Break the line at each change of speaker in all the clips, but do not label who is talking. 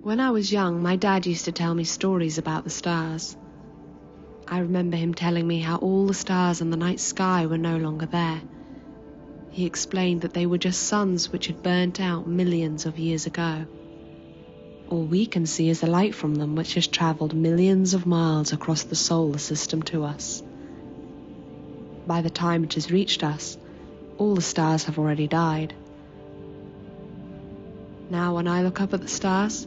When I was young, my dad used to tell me stories about the stars. I remember him telling me how all the stars in the night sky were no longer there. He explained that they were just suns which had burnt out millions of years ago. All we can see is the light from them, which has travelled millions of miles across the solar system to us. By the time it has reached us, all the stars have already died. Now when I look up at the stars,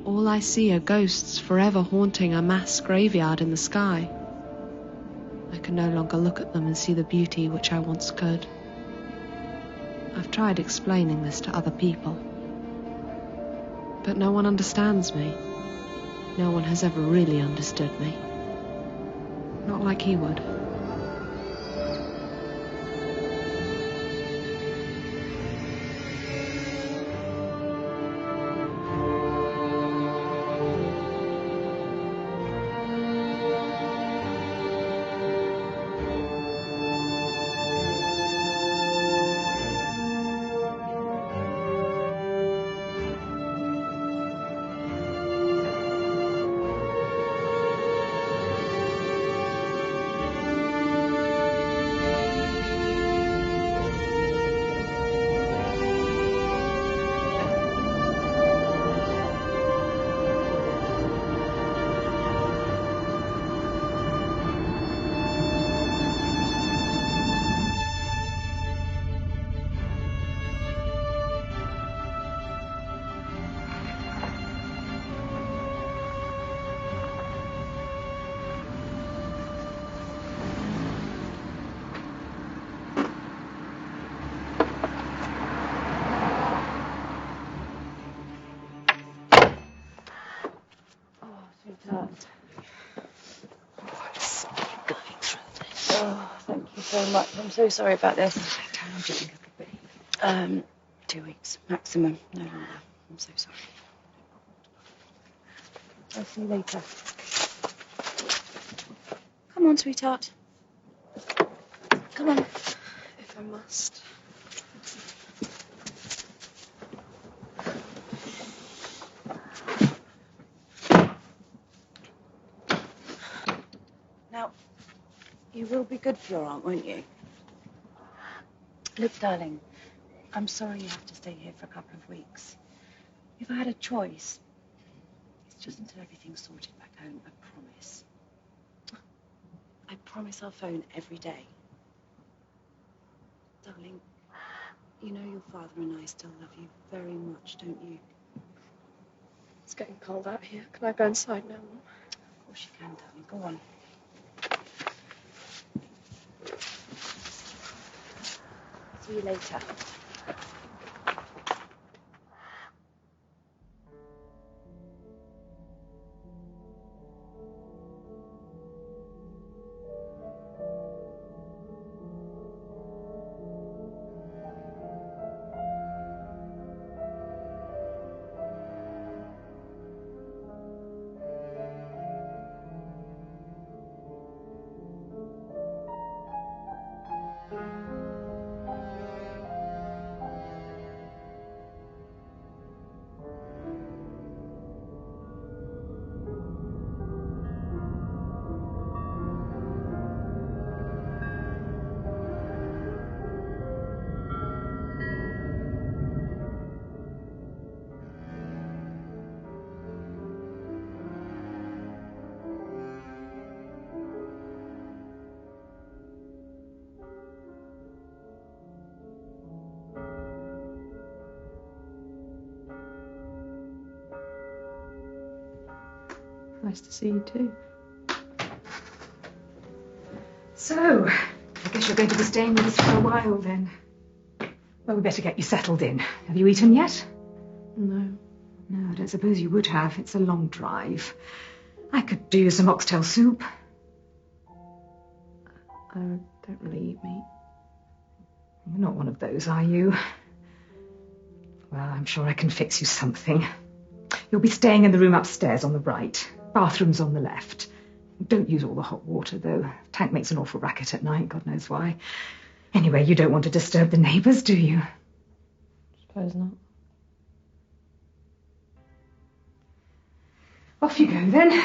all I see are ghosts forever haunting a mass graveyard in the sky. I can no longer look at them and see the beauty which I once could. I've tried explaining this to other people, but no one understands me. No one has ever really understood me. Not like he would.
Oh, thank you so much. I'm so sorry about this.
How long do you think it could be?
2 weeks maximum, no longer. I'm so sorry. I'll see you later. Come on, sweetheart. Come on.
If I must.
Now, you will be good for your aunt, won't you? Look, darling, I'm sorry you have to stay here for a couple of weeks. If I had a choice, it's just until everything's sorted back home, I promise. I promise I'll phone every day. Darling, you know your father and I still love you very much, don't you?
It's getting cold out here. Can I go inside now, Mum?
Of course you can, darling. Go on. See you later.
Nice to see you too.
So, I guess you're going to be staying with us for a while then. Well, we better get you settled in. Have you eaten yet?
No.
No, I don't suppose you would have. It's a long drive. I could do you some oxtail soup.
I don't really eat meat.
You're not one of those, are you? Well, I'm sure I can fix you something. You'll be staying in the room upstairs on the right. Bathroom's on the left. Don't use all the hot water, though. Tank makes an awful racket at night, God knows why. Anyway, you don't want to disturb the neighbours, do you?
Suppose not.
Off you go then.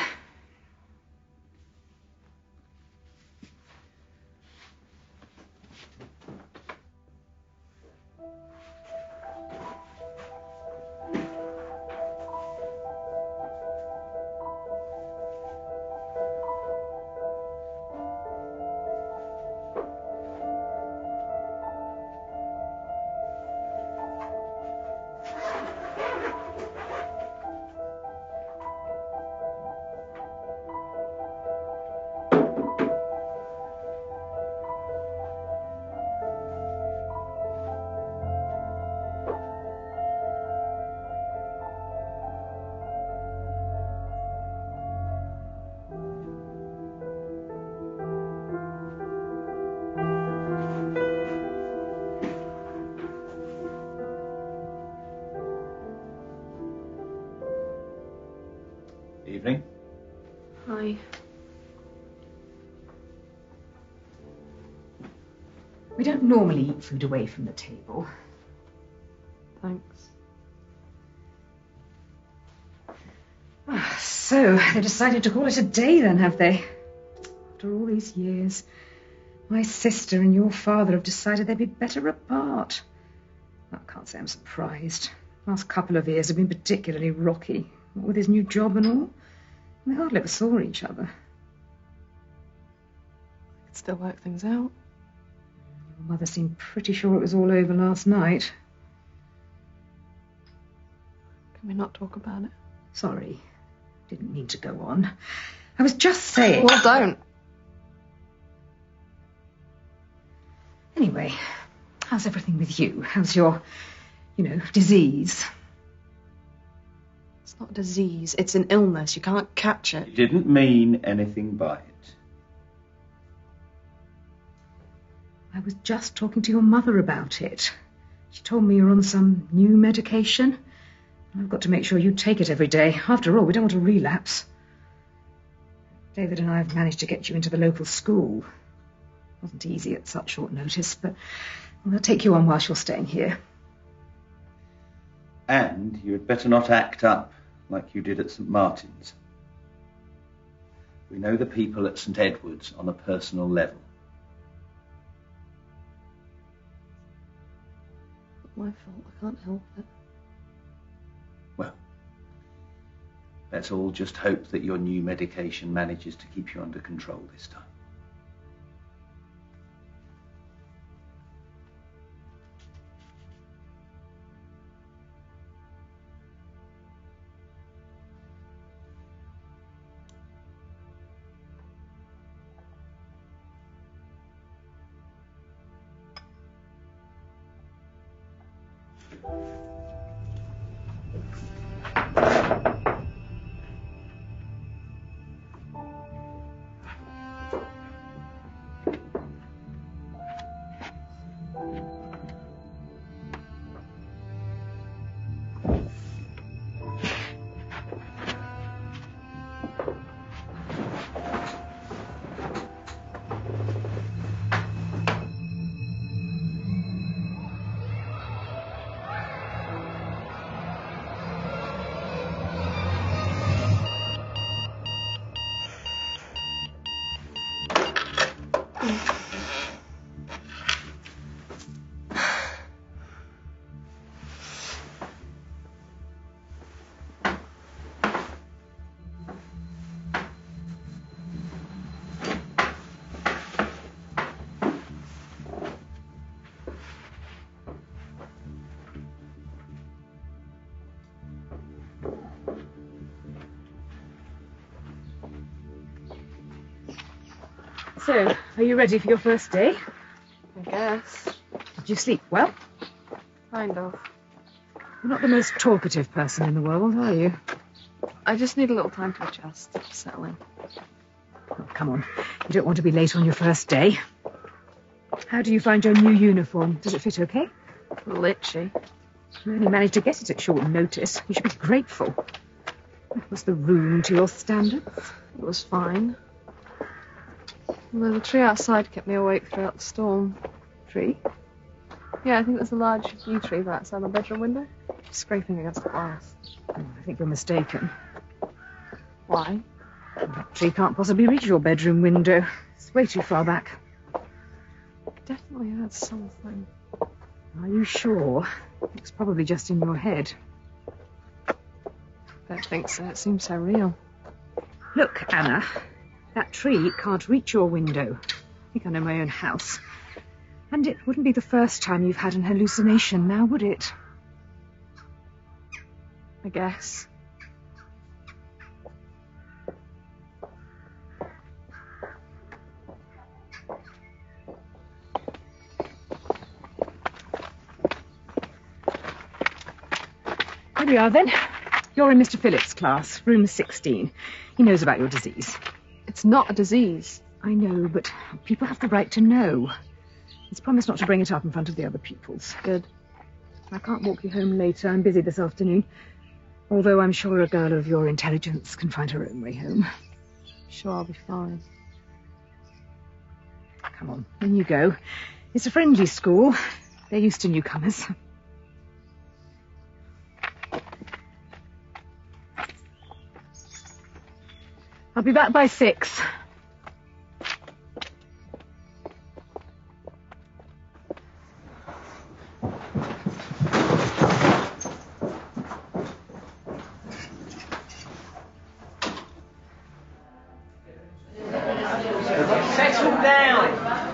Evening.
Hi.
We don't normally eat food away from the table.
Thanks.
So, they decided to call it a day then, have they? After all these years, my sister and your father have decided they'd be better apart. I can't say I'm surprised. The last couple of years have been particularly rocky, what with his new job and all. We hardly ever saw each other.
Could still work things out.
Your mother seemed pretty sure it was all over last night.
Can we not talk about it?
Sorry. Didn't mean to go on. I was just saying...
Well, don't.
Anyway, how's everything with you? How's your, disease?
It's not a disease. It's an illness. You can't catch it.
You didn't mean anything by it.
I was just talking to your mother about it. She told me you're on some new medication. I've got to make sure you take it every day. After all, we don't want to relapse. David and I have managed to get you into the local school. Wasn't easy at such short notice, but I'll take you on whilst you're staying here.
And you had better not act up like you did at St. Martin's. We know the people at St. Edward's on a personal level.
Not my fault. I can't help it.
Well, let's all just hope that your new medication manages to keep you under control this time.
So, are you ready for your first day?
I guess.
Did you sleep well?
Kind of.
You're not the most talkative person in the world, are you?
I just need a little time to adjust, settle in.
Oh, come on. You don't want to be late on your first day. How do you find your new uniform? Does it fit okay?
Litchy.
You only managed to get it at short notice. You should be grateful. Was the room to your standards?
It was fine. Although the tree outside kept me awake throughout the storm.
Tree?
Yeah, I think there's a large yew tree right outside my bedroom window. Scraping against the glass.
Oh, I think you're mistaken.
Why?
That tree can't possibly reach your bedroom window. It's way too far back.
Definitely heard something.
Are you sure? It's probably just in your head.
Don't think so. It seems so real.
Look, Anna, that tree can't reach your window. I think I know my own house. And it wouldn't be the first time you've had an hallucination now, would it?
I guess.
Here we are, then. You're in Mr. Phillips' class, room 16. He knows about your disease.
It's not a disease.
I know, but people have the right to know. He's promised not to bring it up in front of the other pupils.
Good.
I can't walk you home later. I'm busy this afternoon. Although I'm sure a girl of your intelligence can find her own way home.
Sure, I'll be fine.
Come on, in you go. It's a friendly school. They're used to newcomers. I'll be back by 6.
Settle down.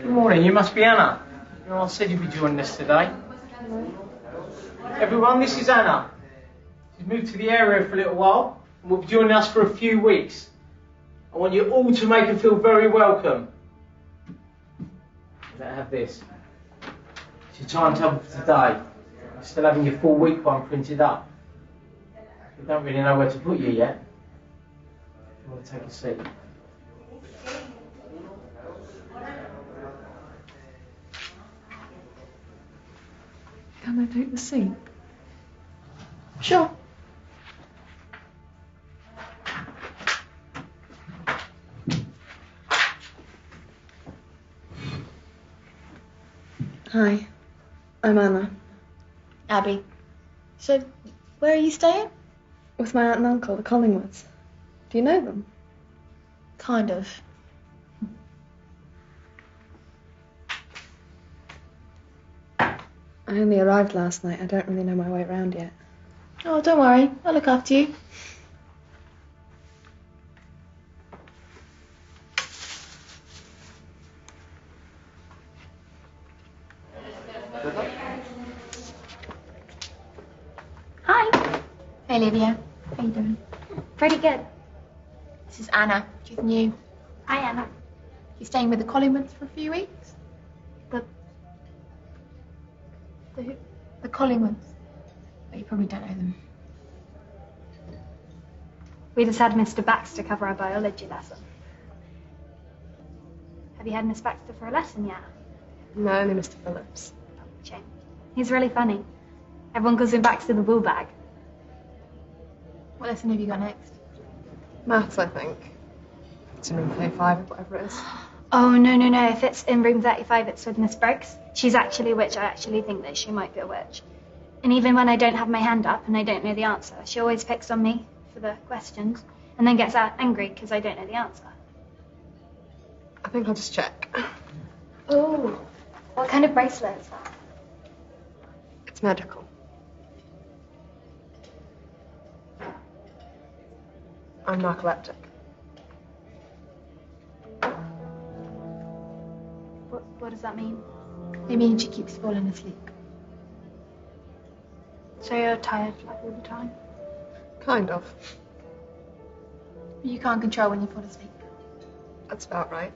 Good morning, you must be Anna. You know, I said you'd be joining us today. Everyone, this is Anna. She's moved to the area for a little while and will be joining us for a few weeks. I want you all to make her feel very welcome. Better have this. It's your timetable for today. You're still having your full week one printed up. We don't really know where to put you yet. You want to take a seat?
Can I take the seat?
Sure. Hi, I'm Anna.
Abby. So, where are you staying?
With my aunt and uncle, the Collingwoods. Do you know them?
Kind of.
I only arrived last night. I don't really know my way around yet.
Oh, don't worry. I'll look after you. Hi. Hey, Lydia. How you doing?
Pretty good.
This is Anna. She's new.
Hi, Anna.
You're staying with the Collingwoods for a few weeks?
The
who? The Collingwoods. But you probably don't know them.
We just had Mr. Baxter cover our biology lesson. Have you had Miss Baxter for a lesson yet?
No, only Mr. Phillips.
Shame. He's really funny. Everyone calls him Baxter the bull bag.
What lesson have you got next?
Maths, I think. It's in room 35 or whatever it is.
Oh, no. If it's in room 35, it's with Miss Briggs. She's actually a witch. I actually think that she might be a witch. And even when I don't have my hand up and I don't know the answer, she always picks on me for the questions and then gets angry because I don't know the answer.
I think I'll just check.
Oh, what kind of bracelet is that?
It's medical. I'm narcoleptic.
What does that mean?
It means she keeps falling asleep.
So you're tired like all the time?
Kind of.
You can't control when you fall asleep.
That's about right.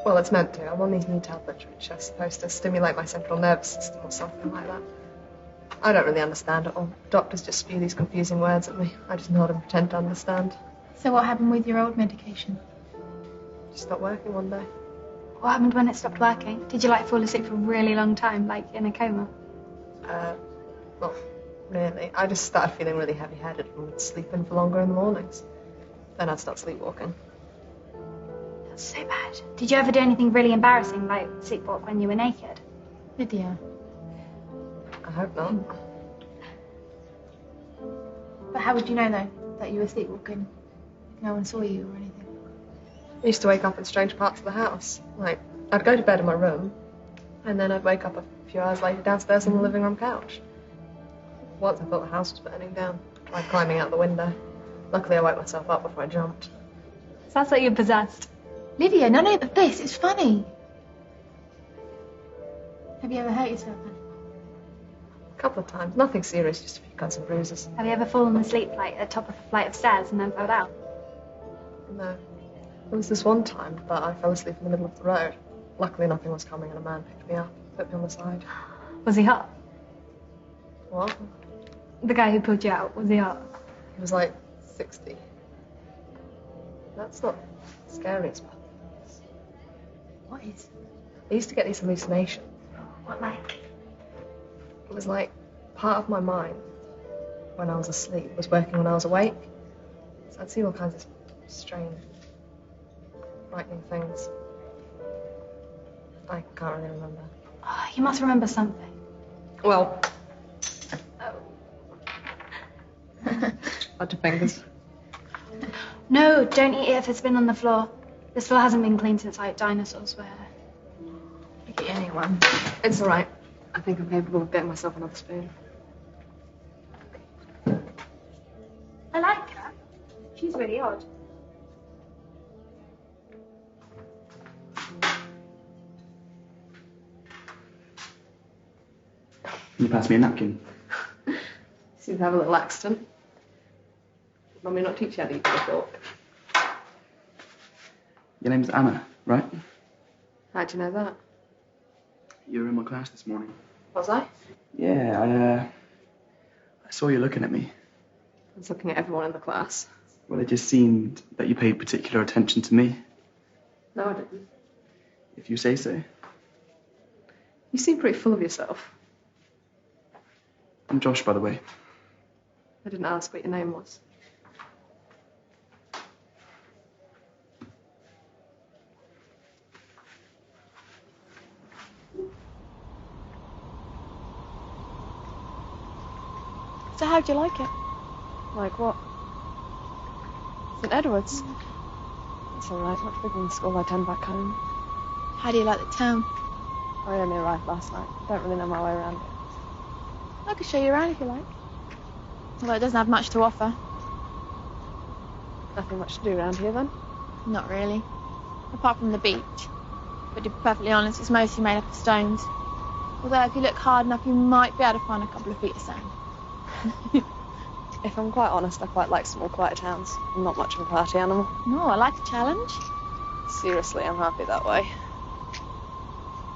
Well, it's meant to. I'm on these new tablets which are supposed to stimulate my central nervous system or something like that. I don't really understand it all. Doctors just spew these confusing words at me. I just nod and pretend to understand.
So what happened with your old medication?
Just stopped working one day.
What happened when it stopped working? Did you like fall asleep for a really long time, like in a coma?
Well, really. I just started feeling really heavy-headed and would sleep in for longer in the mornings. Then I'd start sleepwalking.
That's so bad. Did you ever do anything really embarrassing, like sleepwalk when you were naked?
Lydia,
I hope not.
But how would you know, though, that you were sleepwalking? No one saw you or anything?
I used to wake up in strange parts of the house. Like, I'd go to bed in my room, and then I'd wake up a few hours later downstairs on the living room couch. Once I thought the house was burning down. Tried climbing out the window. Luckily, I woke myself up before I jumped.
Sounds like you're possessed.
Lydia, none of this. It's funny. Have you ever hurt yourself then?
A couple of times. Nothing serious, just a few cuts and bruises.
Have you ever fallen asleep like at the top of a flight of stairs and then fell down?
No. There was this one time that I fell asleep in the middle of the road. Luckily, nothing was coming, and a man picked me up, put me on the side.
Was he hot?
What?
The guy who pulled you out, was he hot?
He was like 60. That's not scary as well.
What is?
I used to get these hallucinations.
What, like?
It was like part of my mind when I was asleep was working when I was awake. So I'd see all kinds of strange, frightening things. I can't really remember.
Oh, you must remember something.
Well, hold your fingers.
No, don't eat it if it's been on the floor. This floor hasn't been cleaned since like dinosaurs were.
You get anyone. It's all right. I think I'm capable of getting myself another spoon.
I like her. She's really odd.
Can you pass me a napkin?
Seems to have a little accident. Mummy not teach you how to eat with a fork.
Your name's Anna, right?
How'd you know that?
You were in my class this morning.
Was I?
Yeah, I saw you looking at me.
I was looking at everyone in the class.
Well, it just seemed that you paid particular attention to me.
No, I didn't.
If you say so.
You seem pretty full of yourself.
I'm Josh, by the way.
I didn't ask what your name was.
So how'd you like it?
Like what? St. Edward's? It's alright, much bigger than the school I tend back home.
How do you like the town?
I only arrived last night. Don't really know my way around it.
I could show you around if you like. Although it doesn't have much to offer.
Nothing much to do around here then?
Not really. Apart from the beach. But to be perfectly honest, it's mostly made up of stones. Although if you look hard enough, you might be able to find a couple of feet of sand.
If I'm quite honest, I quite like small, quiet towns. I'm not much of a party animal.
No, I like a challenge.
Seriously, I'm happy that way.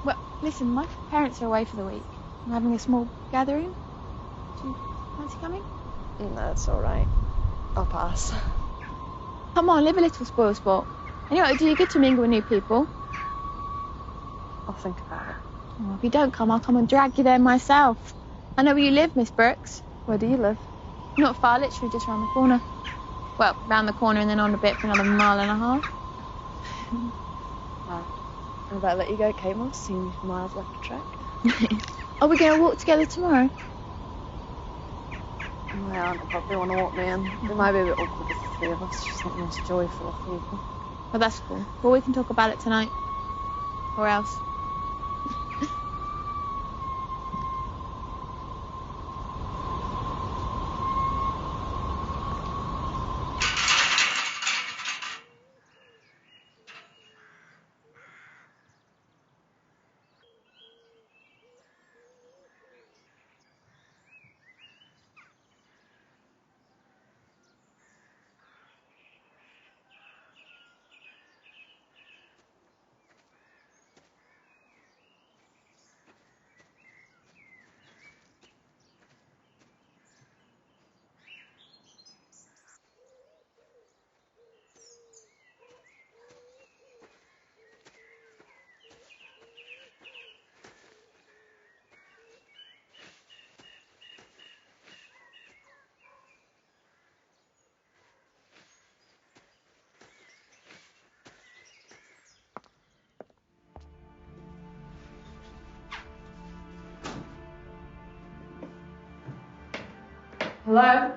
Well, listen, my parents are away for the week. I'm having a small gathering. Do you fancy coming?
No, it's alright. I'll pass.
Come on, live a little spoil sport. Anyway, it'll do you good to mingle with new people.
I'll think about it.
Oh, if you don't come, I'll come and drag you there myself. I know where you live, Miss Brooks.
Where do you live?
Not far, literally just round the corner. Well, round the corner and then on a bit for another mile and a half.
Well, I better let you go, Kate. I've seen you for miles left to track.
Are we going to walk together tomorrow?
My aunt will probably want to walk me in. It might be a bit awkward with the three of us. She's not the most joyful of people.
Well, that's cool. Well, we can talk about it tonight. Or else.
Hello?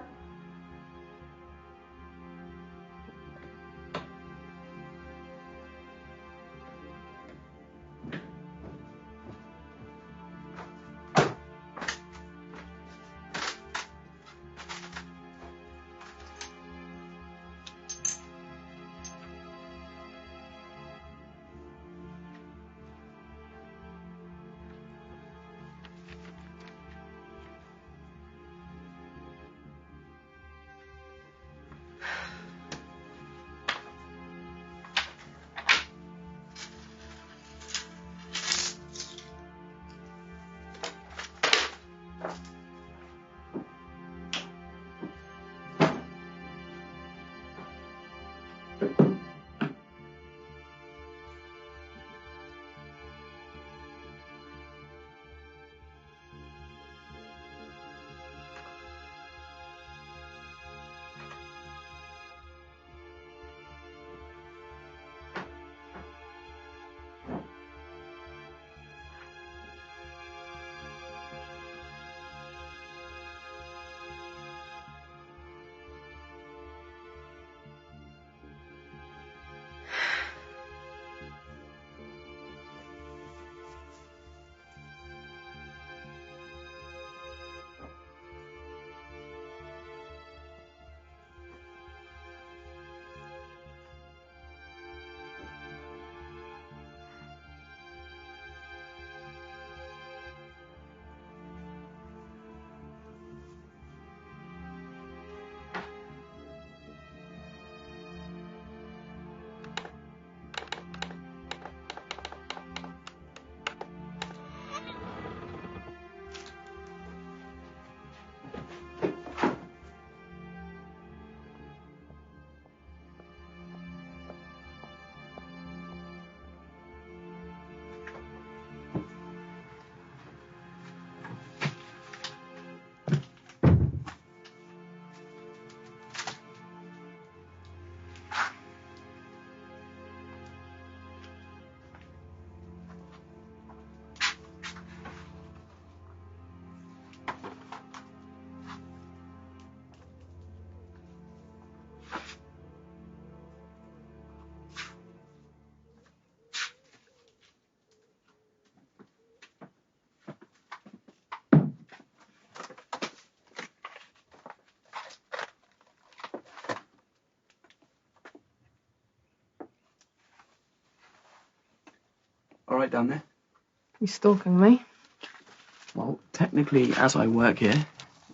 All right down there?
You stalking me?
Well, technically, as I work here,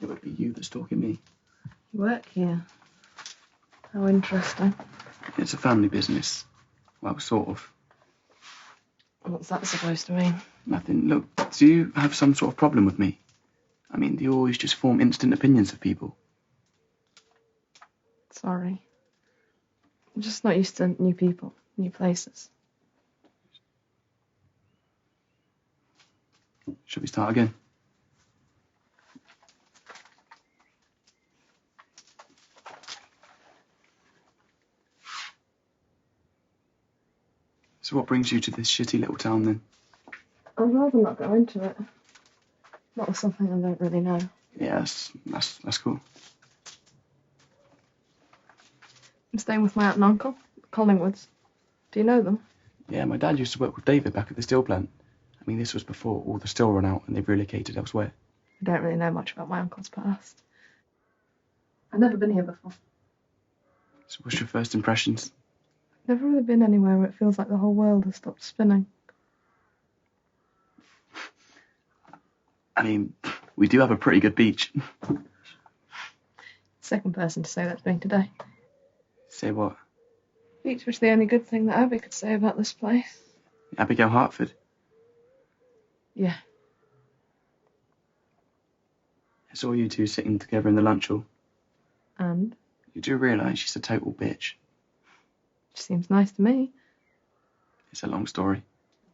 it would be you that's stalking me.
You work here? How interesting.
It's a family business. Well, sort of.
What's that supposed to mean?
Nothing. Look, do you have some sort of problem with me? I mean, do you always just form instant opinions of people?
Sorry. I'm just not used to new people, new places.
Should we start again? So what brings you to this shitty little town then?
I'd rather not go into it. Not with something I don't really know.
Yeah, that's cool.
I'm staying with my aunt and uncle, Collingwoods. Do you know them?
Yeah, my dad used to work with David back at the steel plant. I mean, this was before all the steel ran out and they've relocated elsewhere.
I don't really know much about my uncle's past. I've never been here before.
So what's your first impressions?
I've never really been anywhere where it feels like the whole world has stopped spinning.
I mean, we do have a pretty good beach.
Second person to say that to me today.
Say what?
Beach was the only good thing that Abby could say about this place.
Abigail Hartford?
Yeah.
I saw you two sitting together in the lunch hall.
And?
You do realise she's a total bitch.
She seems nice to me.
It's a long story.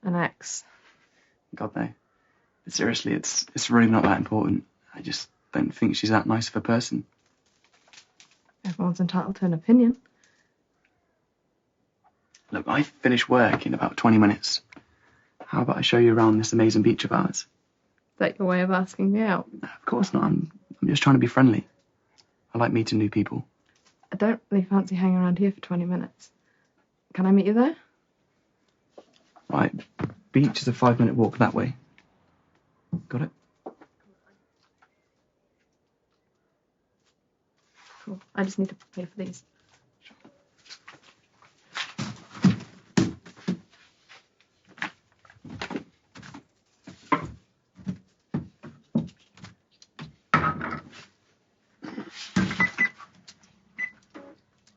An ex.
God, no. But seriously, it's really not that important. I just don't think she's that nice of a person.
Everyone's entitled to an opinion.
Look, I finish work in about 20 minutes. How about I show you around this amazing beach of ours?
Is that your way of asking me out?
Of course not. I'm just trying to be friendly. I like meeting new people.
I don't really fancy hanging around here for 20 minutes. Can I meet you there?
Right, beach is a 5-minute walk that way. Got it?
Cool. I just need to pay for these.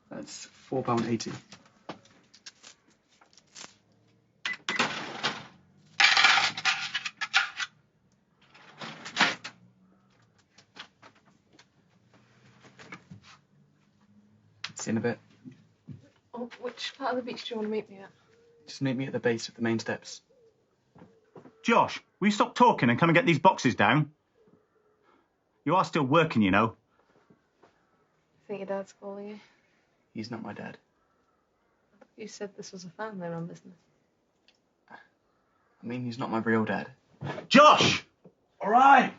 That's £4.80. See you in a bit.
Oh, which part of the beach do you want to meet me at?
Just meet me at the base of the main steps.
Josh, will you stop talking and come and get these boxes down? You are still working, you know.
I think your dad's calling you.
He's not my dad.
You said this was a family-run business.
I mean, he's not my real dad.
Josh! All right.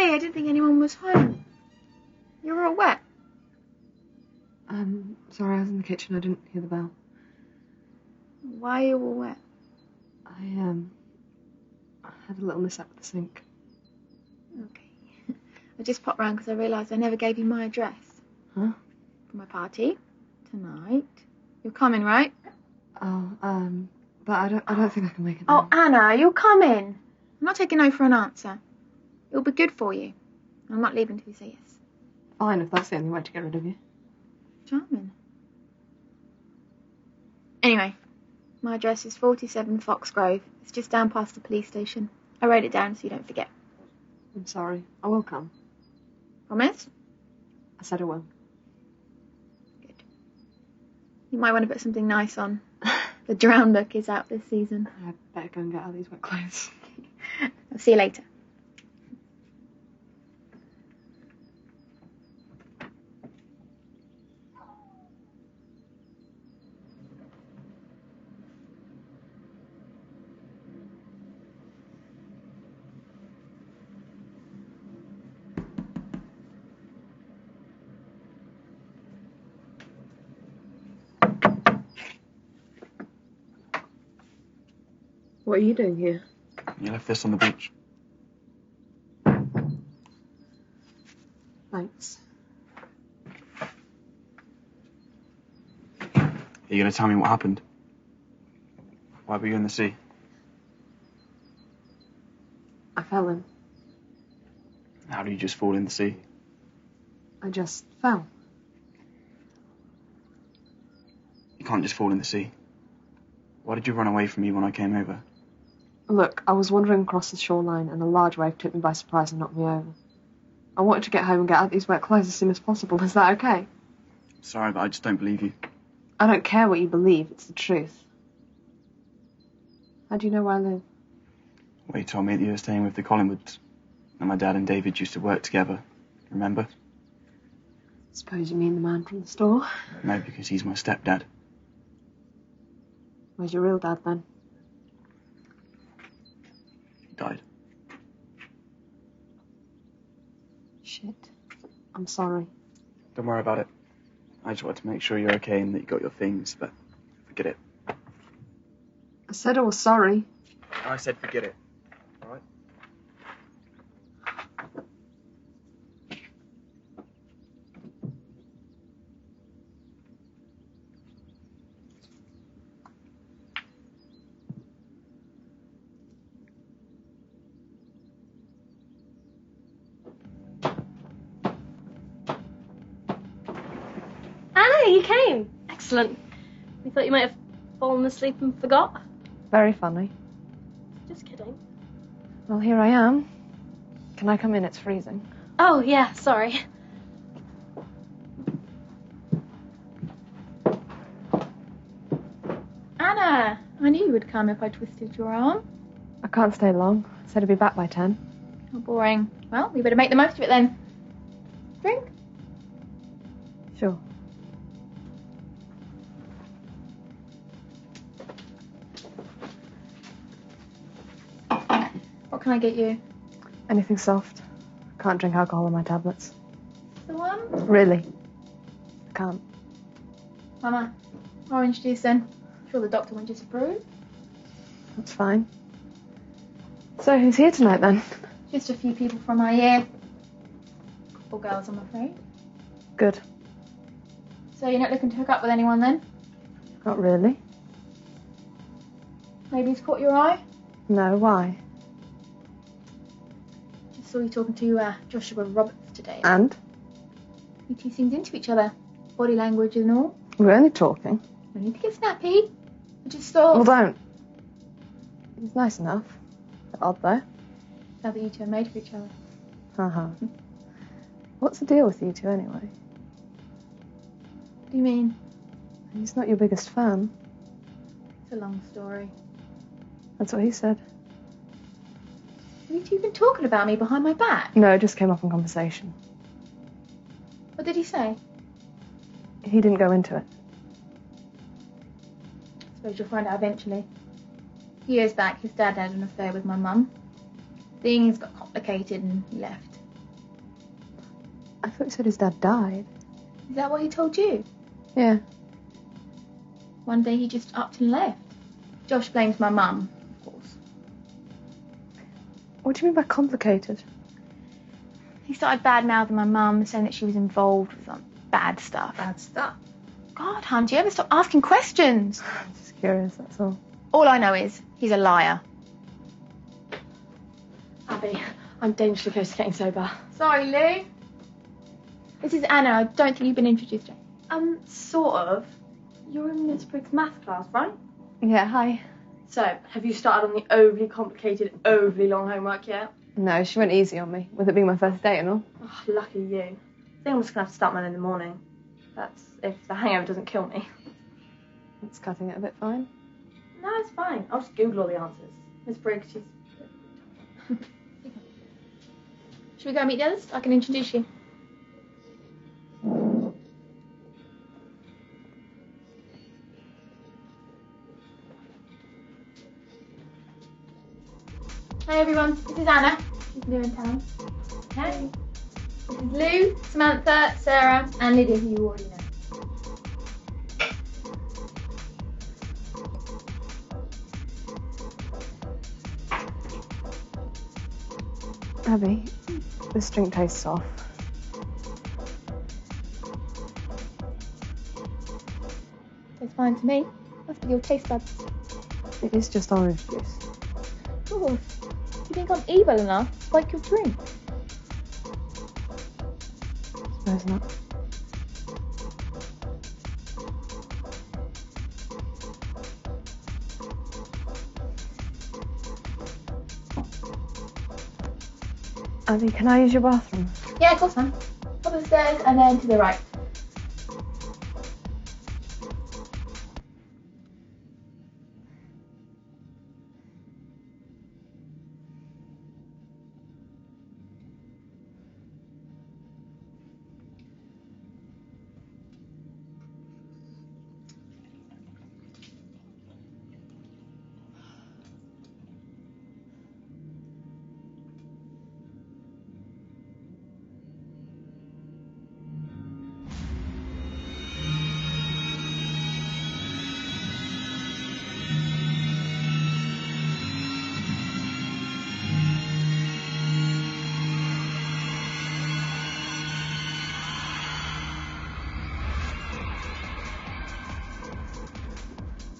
I didn't think anyone was home. You're all wet.
Sorry, I was in the kitchen. I didn't hear the bell.
Why are you all wet?
I had a little mishap with the sink.
Okay. I just popped round because I realised I never gave you my address.
Huh?
For my party tonight. You're coming, right?
Oh, but I don't think I can make it.
Oh, Anna, you're coming. I'm not taking no for an answer. It'll be good for you. I'm not leaving till you say yes.
Fine, if that's the only way to get rid of you.
Charming. Anyway, my address is 47 Foxgrove. It's just down past the police station. I wrote it down so you don't forget.
I'm sorry. I will come.
Promise?
I said I will.
Good. You might want to put something nice on. The Drown look is out this season.
I better go and get out these wet clothes.
I'll see you later.
What are you doing here?
You left this on the beach.
Thanks.
Are you going to tell me what happened? Why were you in the sea?
I fell in.
How do you just fall in the sea?
I just fell.
You can't just fall in the sea. Why did you run away from me when I came over?
Look, I was wandering across the shoreline and a large wave took me by surprise and knocked me over. I wanted to get home and get out of these wet clothes as soon as possible. Is that okay?
Sorry, but I just don't believe you.
I don't care what you believe, it's the truth. How do you know where I live?
Well, you told me that you were staying with the Collingwoods. And my dad and David used to work together. Remember?
Suppose you mean the man from the store?
No, because he's my stepdad.
Where's your real dad then?
He died.
Shit. I'm sorry.
Don't worry about it. I just wanted to make sure you're okay and that you got your things, but forget it.
I said I was sorry.
I said forget it. Alright?
Anna, you came. Excellent. We thought you might have fallen asleep and forgot.
Very funny.
Just kidding.
Well, here I am. Can I come in? It's freezing.
Oh, yeah, sorry.
Anna, I knew you would come if I twisted your arm.
I can't stay long. I said I'd be back by 10.
How boring. Well, we better make the most of it then. Drink?
Sure.
What can I get you?
Anything soft. I can't drink alcohol on my tablets.
The one?
Really? I can't.
Mama, orange juice then. Sure the doctor won't disapprove.
That's fine. So, who's here tonight then?
Just a few people from my year. Couple girls, I'm afraid.
Good.
So you're not looking to hook up with anyone then?
Not really.
Maybe he's caught your eye?
No, why?
Just saw you talking to Joshua Roberts today.
And?
You two seemed into each other. Body language and all.
We're only talking.
No need to get snappy. I just thought...
Well, don't. He's nice enough. Bit odd, though.
Now that you two are made for each other.
Uh-huh. What's the deal with you two, anyway?
What do you mean?
He's not your biggest fan.
It's a long story.
That's what he said.
Have you two been talking about me behind my back?
No, it just came up in conversation.
What did he say?
He didn't go into it.
I suppose you'll find out eventually. Years back, his dad had an affair with my mum. Things got complicated and he left.
I thought you said his dad died.
Is that what he told you?
Yeah.
One day he just upped and left. Josh blames my mum, of course.
What do you mean by complicated?
He started bad-mouthing my mum, saying that she was involved with some bad stuff.
Bad stuff?
God, hon, do you ever stop asking questions?
I'm just curious, that's all.
All I know is he's a liar.
Abby, I'm dangerously close to getting sober.
Sorry, Lou. This is Anna. I don't think you've been introduced yet.
Sort of. You're in Miss Briggs' math class, right?
Yeah, hi.
So, have you started on the overly complicated, overly long homework yet?
No, she went easy on me, with it being my first date and all.
Oh, lucky you. I think I'm just going to have to start mine in the morning. That's if the hangover doesn't kill me.
It's cutting it a bit fine.
No, it's fine. I'll just Google all the answers. Miss Briggs, she's...
Should we go meet the others? I can introduce you. Hey everyone, this is Anna. She's new in town. Hey. This is Lou, Samantha, Sarah, and Lydia, who you already know.
Abby, this drink tastes off.
Tastes fine to me. Must be your taste buds.
It is just orange juice.
Ooh, do you think I'm evil enough to spike your drink?
Suppose not. Abby, can I use your bathroom?
Yeah, of course, man. Up the stairs and then to the right.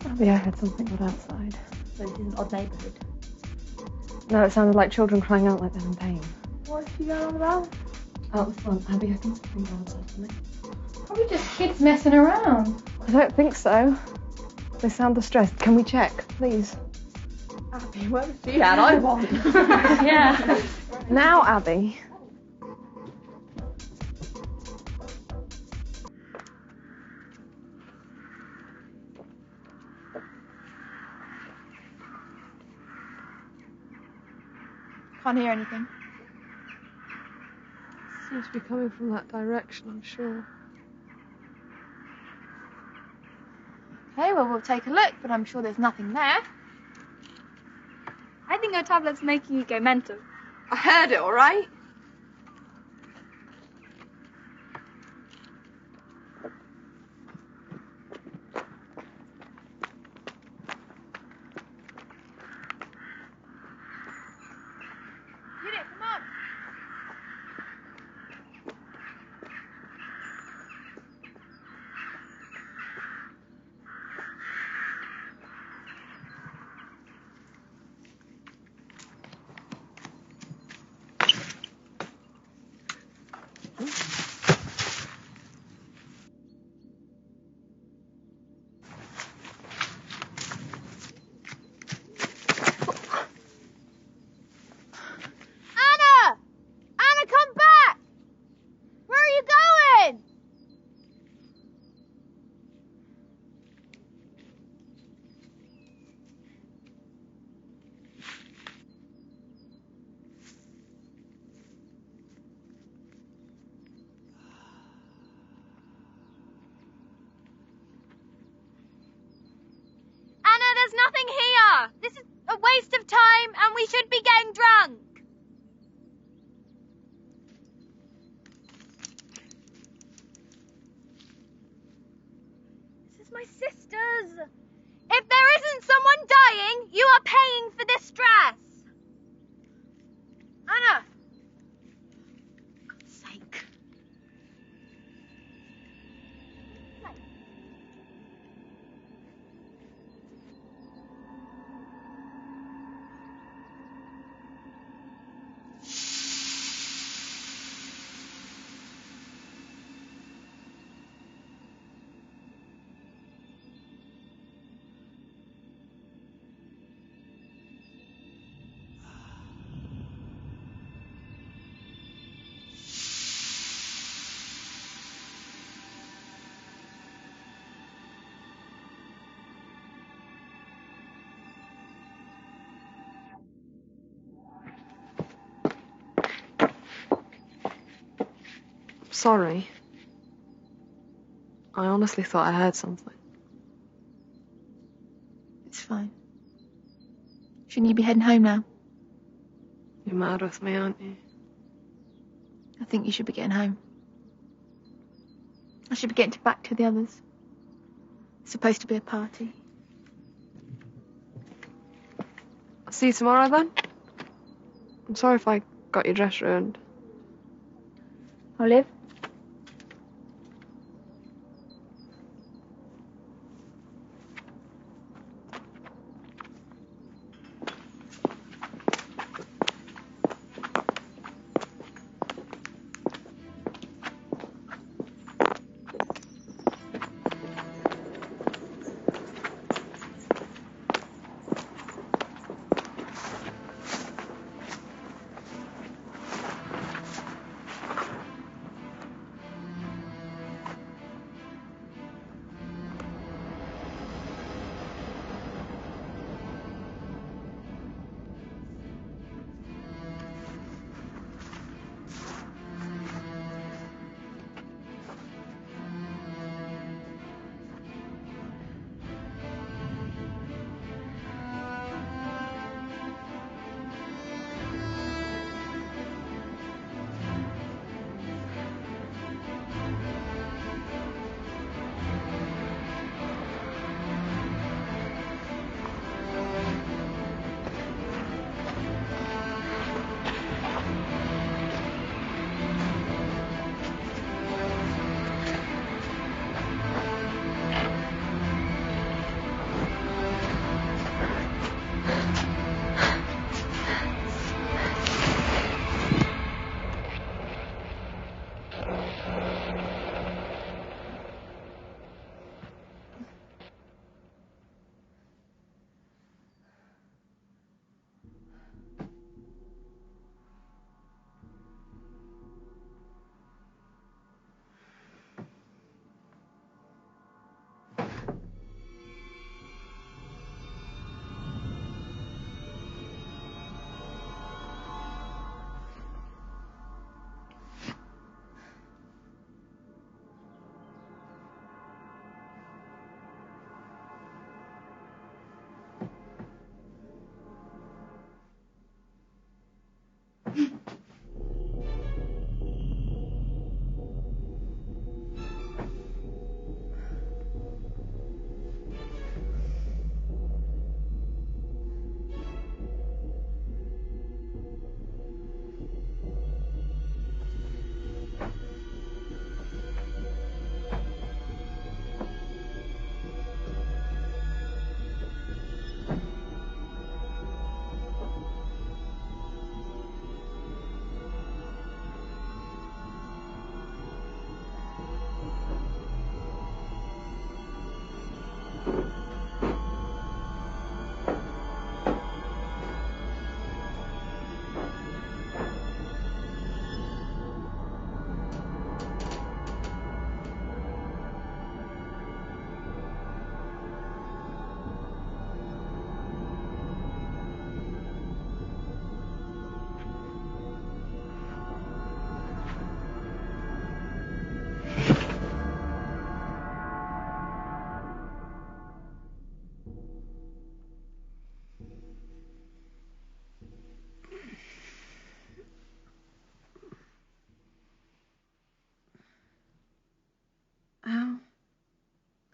Abby, I heard something good outside.
So this is an odd neighbourhood.
No, it sounded like children crying out like they're in pain.
What is she going on about?
Out the front. Abby, I think something go outside for me.
Probably just kids messing around.
I don't think so. They sound distressed. Can we check, please?
Abby, where was she at? I want.
Yeah. Now, Abby.
Can't hear anything.
Seems to be coming from that direction, I'm sure.
Okay, well, we'll take a look, but I'm sure there's nothing there.
I think your tablet's making you go mental.
I heard it, all right?
Unit, come on.
Nothing here! This is a waste of time and we should be getting drunk! This is my sister's! If there isn't someone dying, you are paying for this stress! Anna! For God's sake.
Sorry. I honestly thought I heard something.
It's fine. Shouldn't you be heading home now?
You're mad with me, aren't you?
I think you should be getting home. I should be getting back to the others. It's supposed to be a party.
I'll see you tomorrow then. I'm sorry if I got your dress ruined.
Olive?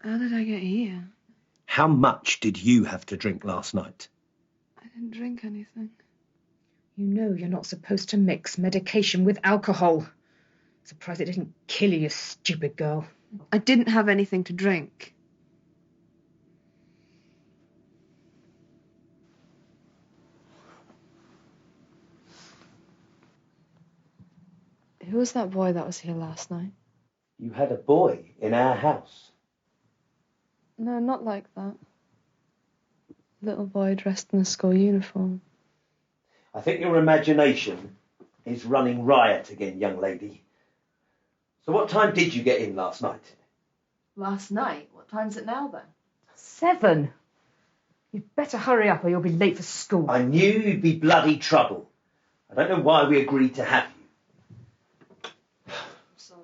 How did I get here?
How much did you have to drink last night?
I didn't drink anything.
You know you're not supposed to mix medication with alcohol. Surprised it didn't kill you, you stupid girl.
I didn't have anything to drink. Who was that boy that was here last night?
You had a boy in our house.
No, not like that. Little boy dressed in a school uniform.
I think your imagination is running riot again, young lady. So what time did you get in last night?
Last night? What time's it now then?
7. You'd better hurry up or you'll be late for school.
I knew you'd be bloody trouble. I don't know why we agreed to have you.
Sorry.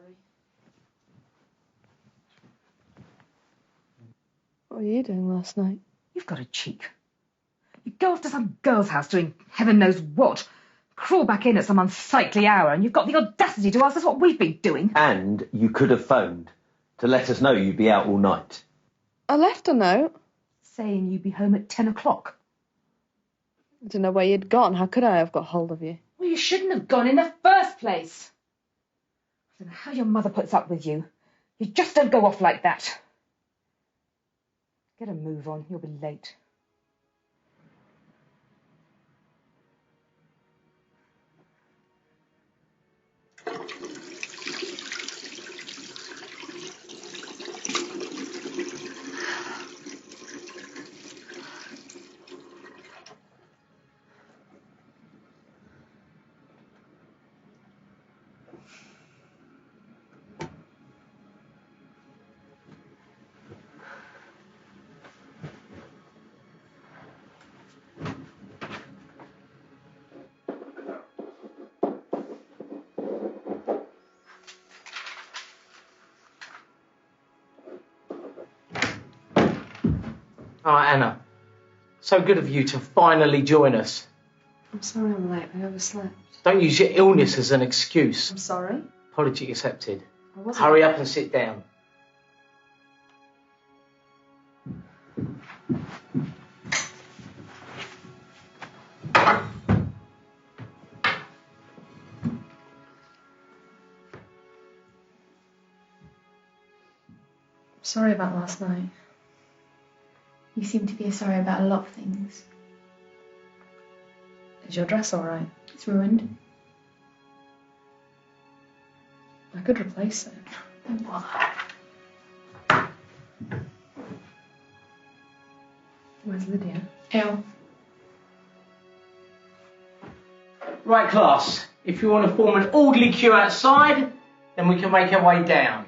What were you doing last night?
You've got a cheek. You go off to some girl's house doing heaven knows what, crawl back in at some unsightly hour, and you've got the audacity to ask us what we've been doing.
And you could have phoned to let us know you'd be out all night.
I left a note.
Saying you'd be home at 10 o'clock.
I didn't know where you'd gone. How could I have got hold of you?
Well, you shouldn't have gone in the first place. I don't know how your mother puts up with you. You just don't go off like that. Get a move on. You'll be late.
All right, Anna. So good of you to finally join us.
I'm sorry I'm late. I overslept.
Don't use your illness as an excuse.
I'm sorry.
Apology accepted.
I wasn't.
Hurry up and sit down.
Sorry about last night.
You seem to be sorry about a lot of things.
Is your dress alright?
It's ruined.
I could replace it.
Don't bother.
Where's Lydia?
Ill.
Right, class. If you want to form an orderly queue outside, then we can make our way down.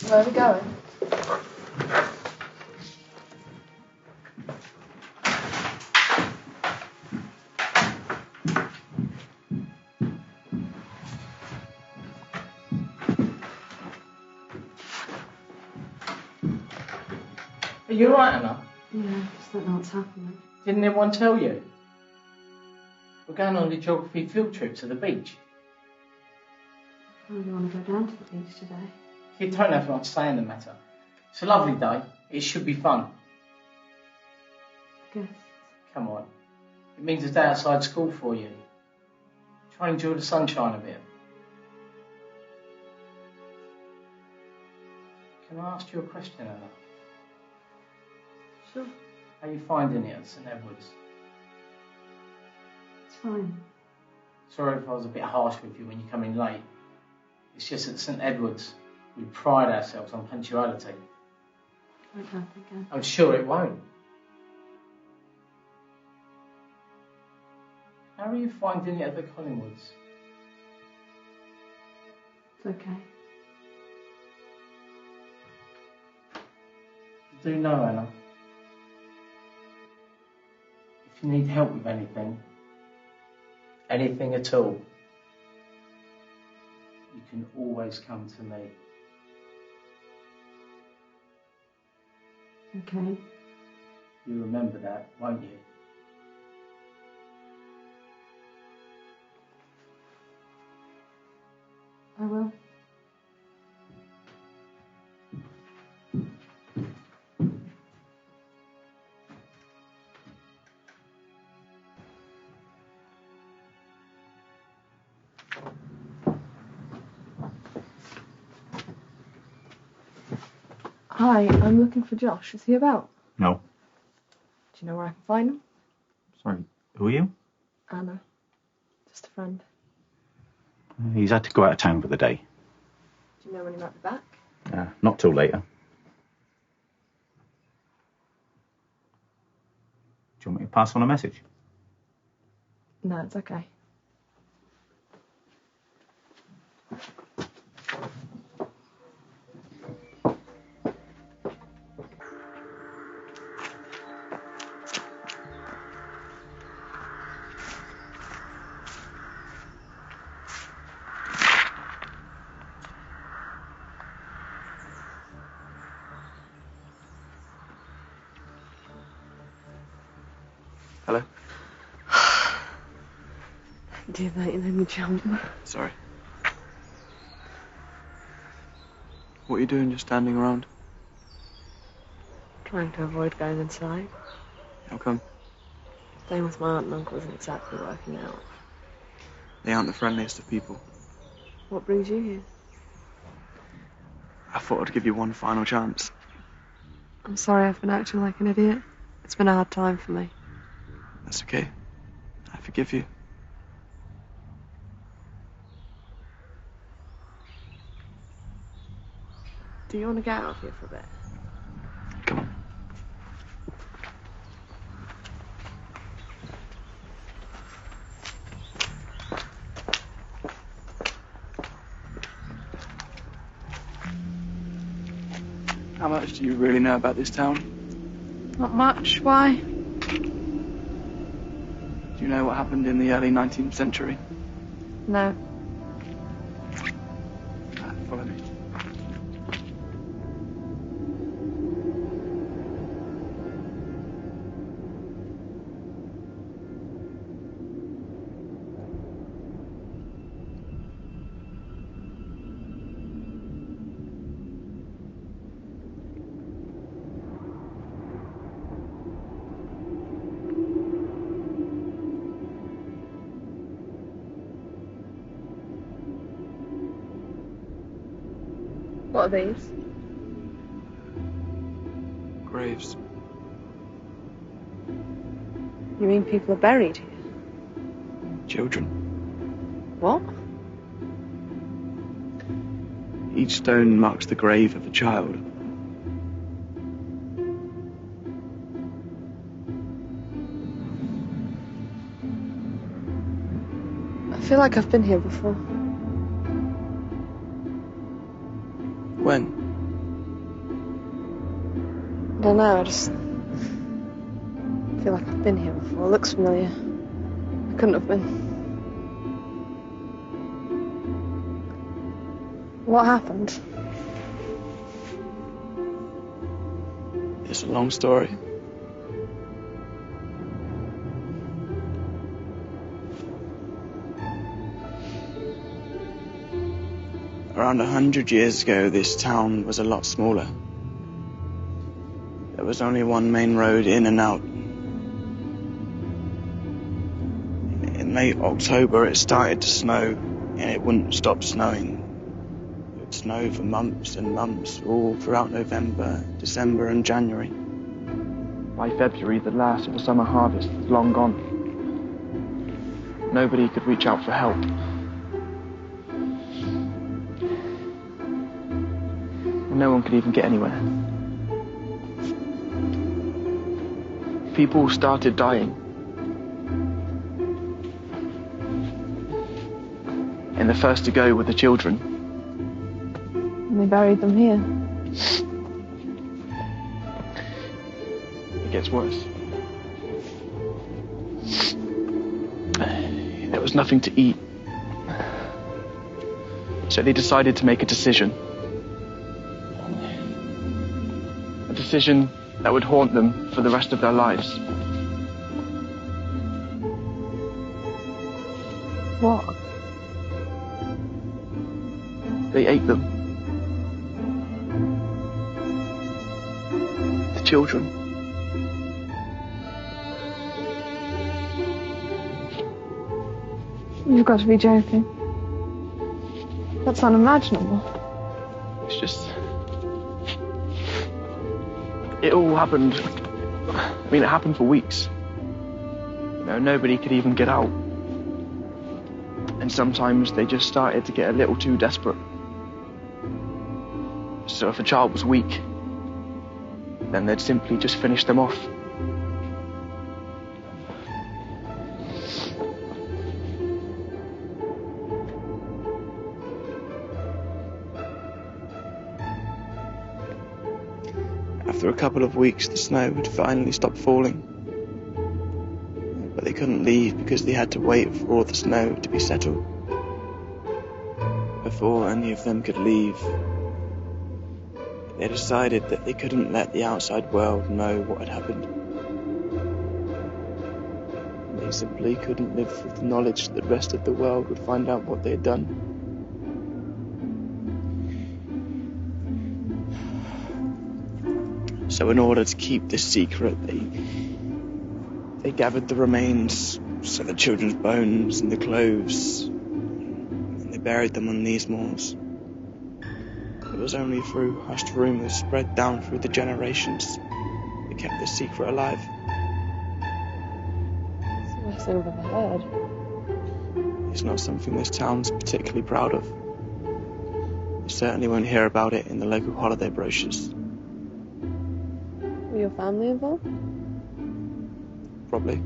Where are we going?
Are you alright, Anna?
Yeah, just don't know what's happening.
Didn't anyone tell you? We're going on a geography field trip to the beach.
I really want to go down to the beach today.
You don't have much say in the matter. It's a lovely day. It should be fun.
I guess.
Come on. It means a day outside school for you. Try and enjoy the sunshine a bit. Can I ask you a question, Anna?
Sure.
How are you finding it at St Edward's?
It's fine.
Sorry if I was a bit harsh with you when you come in late. It's just at St Edward's, we pride ourselves on punctuality.
Won't happen again.
I'm sure it won't. How are you finding it at the Collingwoods?
It's okay.
You do know, Anna. If you need help with anything at all, you can always come to me.
Okay.
You remember that, won't you?
I will. Hi, I'm looking for Josh. Is he about?
No.
Do you know where I can find him?
Sorry, who are you?
Anna. Just a friend.
He's had to go out of town for the day.
Do you know when he might be back?
Not till later. Do you want me to pass on a message?
No, it's okay.
Hello?
do that, you made me jump.
Sorry. What are you doing just standing around?
Trying to avoid going inside.
How come?
Staying with my aunt and uncle isn't exactly working out.
They aren't the friendliest of people.
What brings you here?
I thought I'd give you one final chance.
I'm sorry I've been acting like an idiot. It's been a hard time for me.
That's okay. I forgive you.
Do you want to get out of here for a bit?
Come on. How much do you really know about this town?
Not much. Why?
Do you know what happened in the early 19th century?
No.
Follow me.
What are these?
Graves.
You mean people are buried here?
Children.
What?
Each stone marks the grave of a child.
I feel like I've been here before.
When?
I don't know, I just feel like I've been here before. It looks familiar. I couldn't have been. What happened?
It's a long story. Around 100 years ago, this town was a lot smaller. There was only one main road in and out. In late October, it started to snow, and it wouldn't stop snowing. It would snow for months and months, all throughout November, December, and January. By February, the last of the summer harvest was long gone. Nobody could reach out for help. No one could even get anywhere. People started dying. And the first to go were the children.
And they buried them here.
It gets worse. There was nothing to eat. So they decided to make a decision. A decision that would haunt them for the rest of their lives.
What?
They ate them. The children.
You've got to be joking. That's unimaginable.
It's just... It all happened... I mean, it happened for weeks. You know, nobody could even get out. And sometimes they just started to get a little too desperate. So if a child was weak, then they'd simply just finish them off. After a couple of weeks, the snow had finally stopped falling. But they couldn't leave because they had to wait for all the snow to be settled. Before any of them could leave, they decided that they couldn't let the outside world know what had happened. They They simply couldn't live with the knowledge that the rest of the world would find out what they had done. So in order to keep this secret, they gathered the remains, so the children's bones and the clothes, and they buried them on these moors. It was only through hushed rumours spread down through the generations that kept this secret alive.
It's the worst thing I've ever heard.
It's not something this town's particularly proud of. You certainly won't hear about it in the local holiday brochures.
Were your family involved?
Probably.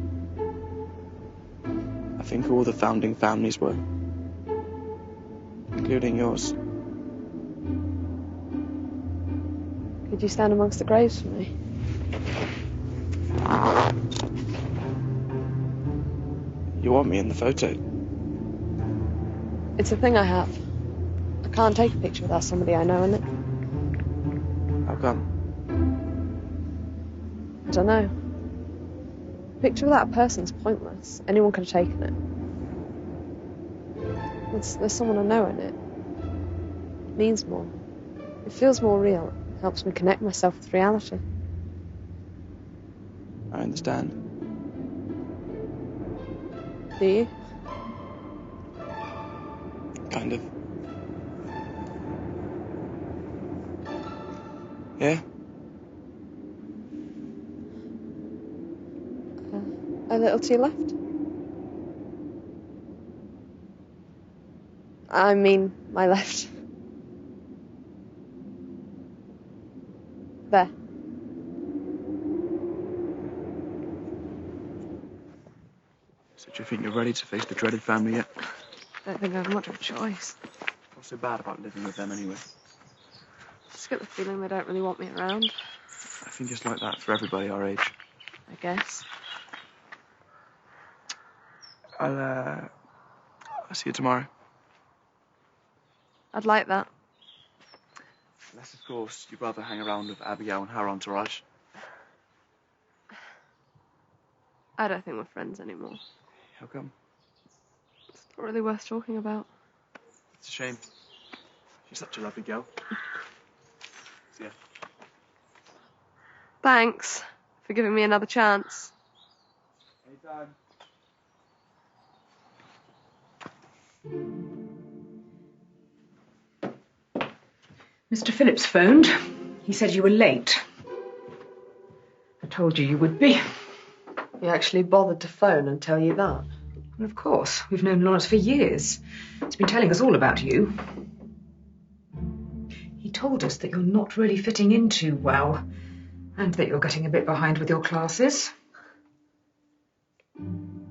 I think all the founding families were, including yours.
Could you stand amongst the graves for me?
You want me in the photo?
It's a thing I have. I can't take a picture without somebody I know in it.
How come?
I don't know. A picture without a person's pointless. Anyone could have taken it. There's someone I know in it. It means more. It feels more real. It helps me connect myself with reality.
I understand.
Do you?
Kind of. Yeah?
A little to your left? I mean, my left. There.
So do you think you're ready to face the dreaded family yet?
I don't think I have much of a choice.
What's so bad about living with them anyway?
Just get the feeling they don't really want me around.
I think it's like that for everybody our age.
I guess.
I'll see you tomorrow.
I'd like that.
Unless, of course, you'd rather hang around with Abigail and her entourage.
I don't think we're friends anymore.
How come?
It's not really worth talking about.
It's a shame. She's such a lovely girl. See ya.
Thanks for giving me another chance.
Anytime.
Mr. Phillips phoned. He said you were late. I told you you would be.
He actually bothered to phone and tell you that?
Well, of course. We've known Lawrence for years. He's been telling us all about you. He told us that you're not really fitting in too well, and that you're getting a bit behind with your classes.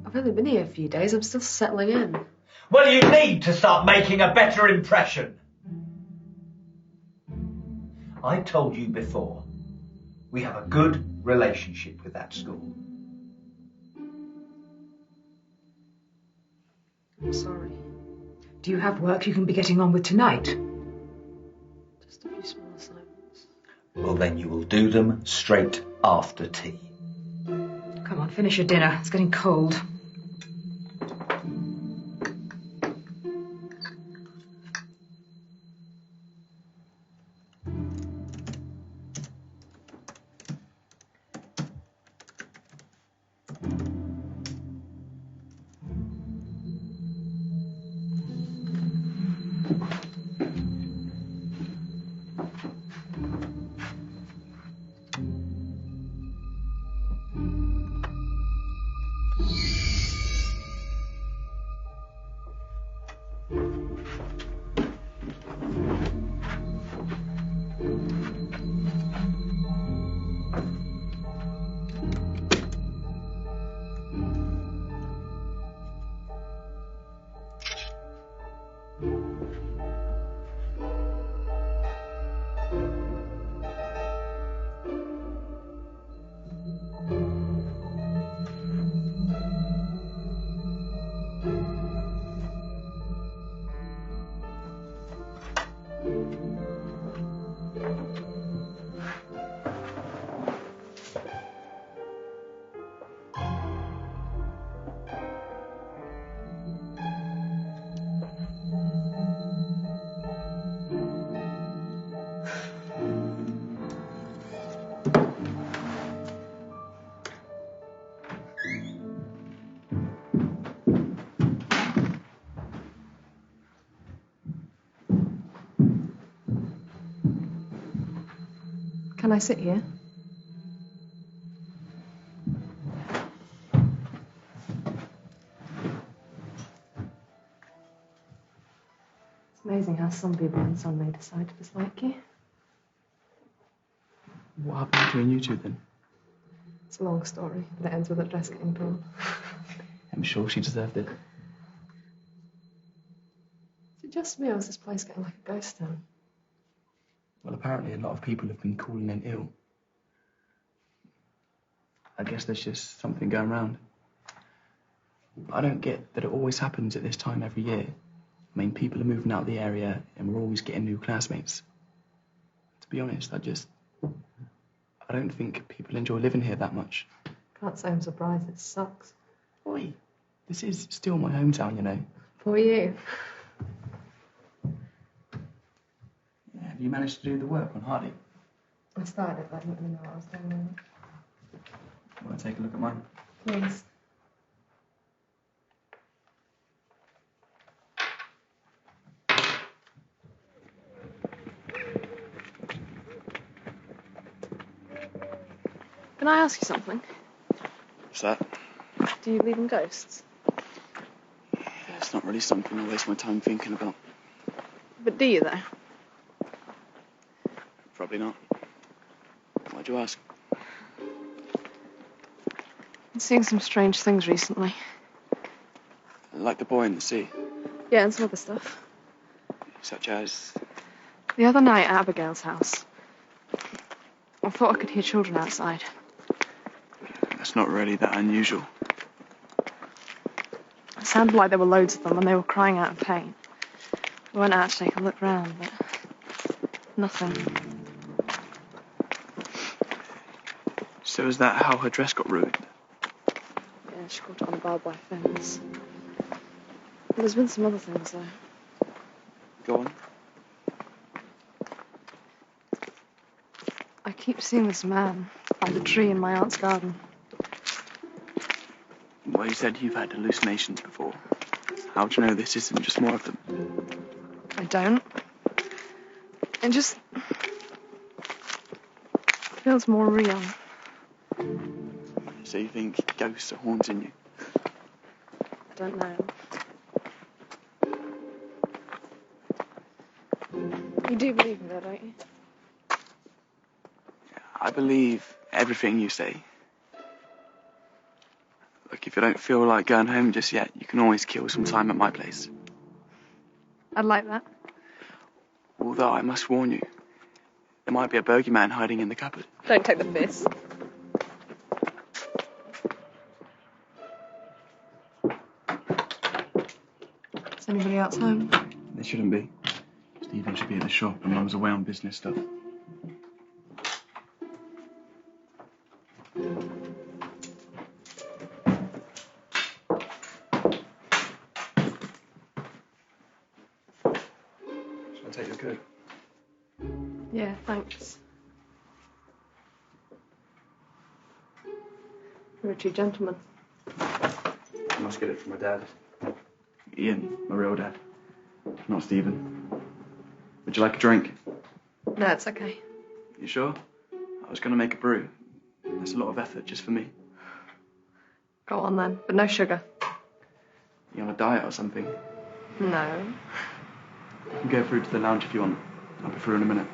I've only been here a few days. I'm still settling in.
Well, you need to start making a better impression. I told you before, we have a good relationship with that school.
I'm sorry.
Do you have work you can be getting on with tonight?
Just a few small assignments.
Well, then you will do them straight after tea.
Come on, finish your dinner. It's getting cold.
Can I sit here? It's amazing how some people in some may decide to dislike you.
What happened between you two then?
It's a long story, but it ends with a dress getting torn.
I'm sure she deserved it.
Is it just me, or is this place getting like a ghost town?
Well, apparently a lot of people have been calling in ill. I guess there's just something going round. I don't get that it always happens at this time every year. I mean, people are moving out of the area and we're always getting new classmates. To be honest, I don't think people enjoy living here that much.
Can't say I'm surprised, it sucks.
Oi, this is still my hometown, you know.
For you.
Yeah, have you managed to do the work on Hardy?
I started, but I didn't really know what I was doing.
Want to take a look at mine?
Please. Can I ask you something?
What's that?
Do you believe in ghosts?
Yeah, it's not really something I waste my time thinking about.
But do you, though?
Probably not. Why'd you ask?
I've seen some strange things recently.
Like the boy in the sea.
Yeah, and some other stuff.
Such as?
The other night at Abigail's house, I thought I could hear children outside.
That's not really that unusual.
It sounded like there were loads of them and they were crying out in pain. I went out to take a look round, but nothing.
So is that how her dress got ruined?
Yeah, she caught it on a barbed wire fence. But there's been some other things, though.
Go on.
I keep seeing this man by the tree in my aunt's garden.
Well, you said you've had hallucinations before. How do you know this isn't just more of them?
I don't. It just feels more real.
So you think ghosts are haunting you?
I don't know. You do believe me, though, don't you?
I believe everything you say. Look, if you don't feel like going home just yet, you can always kill some time at my place.
I'd like that.
Although I must warn you, there might be a bogeyman hiding in the cupboard.
Don't take the piss. Is anybody else home?
There shouldn't be. Stephen should be at the shop and Mum's away on business stuff. Shall I take your coat?
Yeah, thanks. You're a true gentleman.
I must get it from my dad. Ian, my real dad. Not Stephen. Would you like a drink?
No, it's okay.
You sure? I was going to make a brew. That's a lot of effort just for me.
Go on then, but no sugar.
You on a diet or something?
No.
You can go through to the lounge if you want. I'll be through in a minute.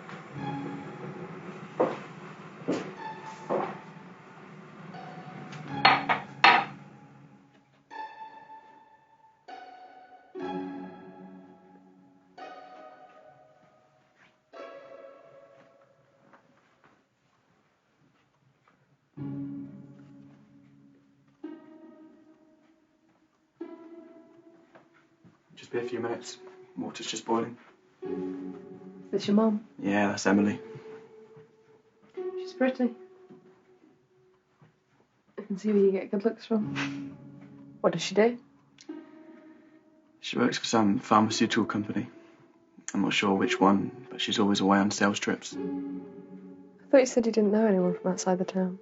Just be a few minutes. Water's just boiling.
Is this your mum?
Yeah, that's Emily.
She's pretty. I can see where you get good looks from. What does she do?
She works for some pharmaceutical company. I'm not sure which one, but she's always away on sales trips.
I thought you said you didn't know anyone from outside the town.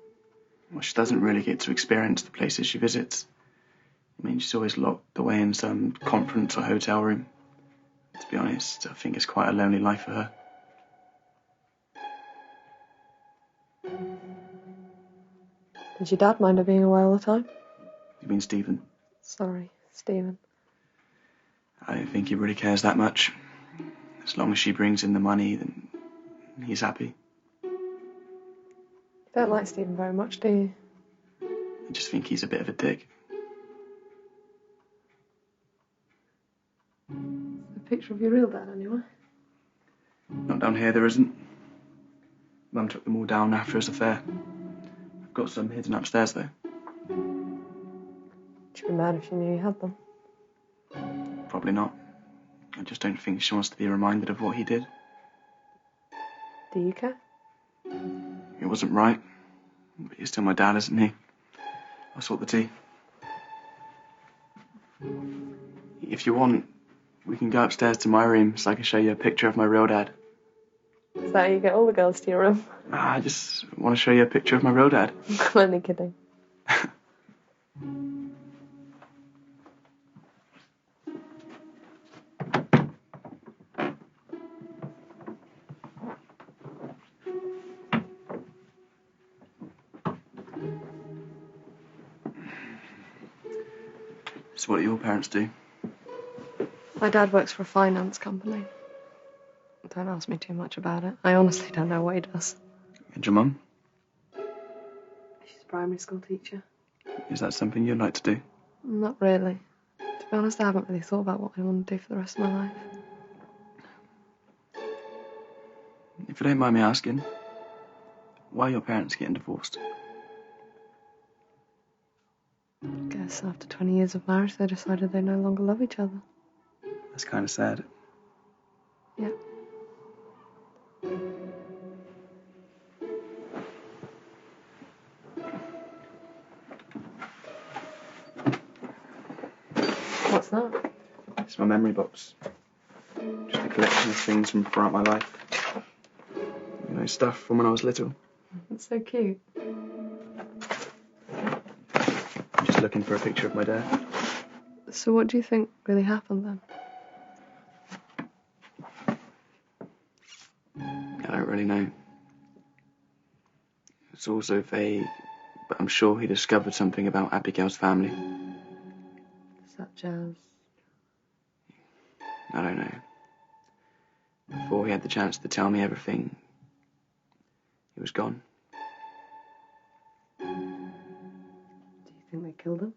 Well, she doesn't really get to experience the places she visits. I mean, she's always locked away in some conference or hotel room. To be honest, I think it's quite a lonely life for her.
Did your dad mind her being away all the time?
You mean Stephen?
Sorry, Stephen.
I don't think he really cares that much. As long as she brings in the money, then he's happy.
You don't like Stephen very much, do you?
I just think he's a bit of a dick.
A picture of your real dad, anyway?
Not down here, there isn't. Mum took them all down after his affair. I've got some hidden upstairs, though.
She'd be mad if she knew you had them.
Probably not. I just don't think she wants to be reminded of what he did.
Do you care?
It wasn't right. But he's still my dad, isn't he? I'll sort the tea. If you want, we can go upstairs to my room so I can show you a picture of my real dad.
Is that how you get all the girls to your room?
I just want to show you a picture of my real dad.
I'm only kidding.
So what do your parents do?
My dad works for a finance company. Don't ask me too much about it. I honestly don't know what he does.
And your mum?
She's a primary school teacher.
Is that something you'd like to do?
Not really. To be honest, I haven't really thought about what I want to do for the rest of my life.
If you don't mind me asking, why are your parents getting divorced?
I guess after 20 years of marriage, they decided they no longer love each other.
That's kind of sad.
Yeah. What's that?
It's my memory box. Just a collection of things from throughout my life. You know, stuff from when I was little.
It's so cute.
I'm just looking for a picture of my dad.
So what do you think really happened then?
I don't really know. It's all so vague, but I'm sure he discovered something about Abigail's family.
Such as?
I don't know. Before he had the chance to tell me everything, he was gone.
Do you think they killed him?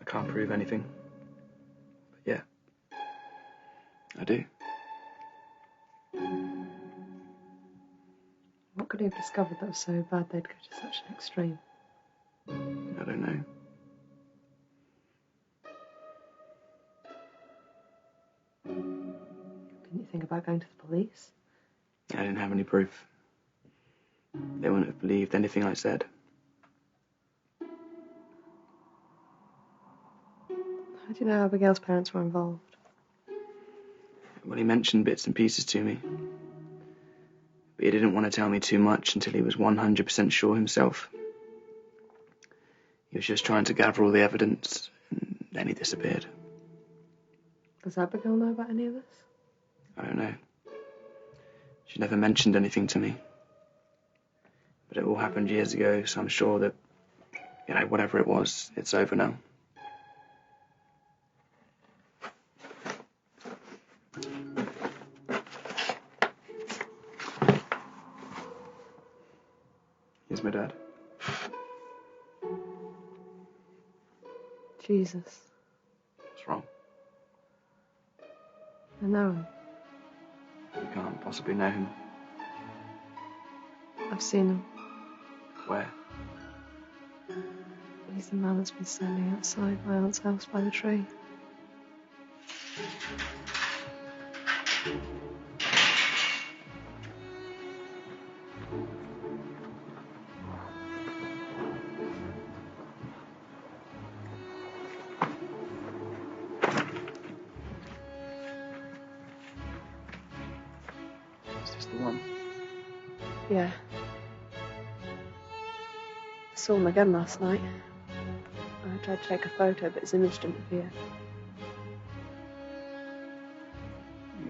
I can't prove anything. But yeah, I do.
What could he have discovered that was so bad they'd go to such an extreme?
I don't know.
Didn't you think about going to the police?
I didn't have any proof. They wouldn't have believed anything I said.
How do you know Abigail's parents were involved?
Well, he mentioned bits and pieces to me. But he didn't want to tell me too much until he was 100% sure himself. He was just trying to gather all the evidence, and then he disappeared.
Does Abigail know about any of this?
I don't know. She never mentioned anything to me. But it all happened years ago, so I'm sure that, you know, whatever it was, it's over now. Here's my dad.
Jesus.
What's wrong?
I know him.
You can't possibly know him.
I've seen him.
Where?
He's the man that's been standing outside my aunt's house by the tree.
Is this the one?
Yeah. I saw him again last night. I tried to take a photo, but his image didn't appear.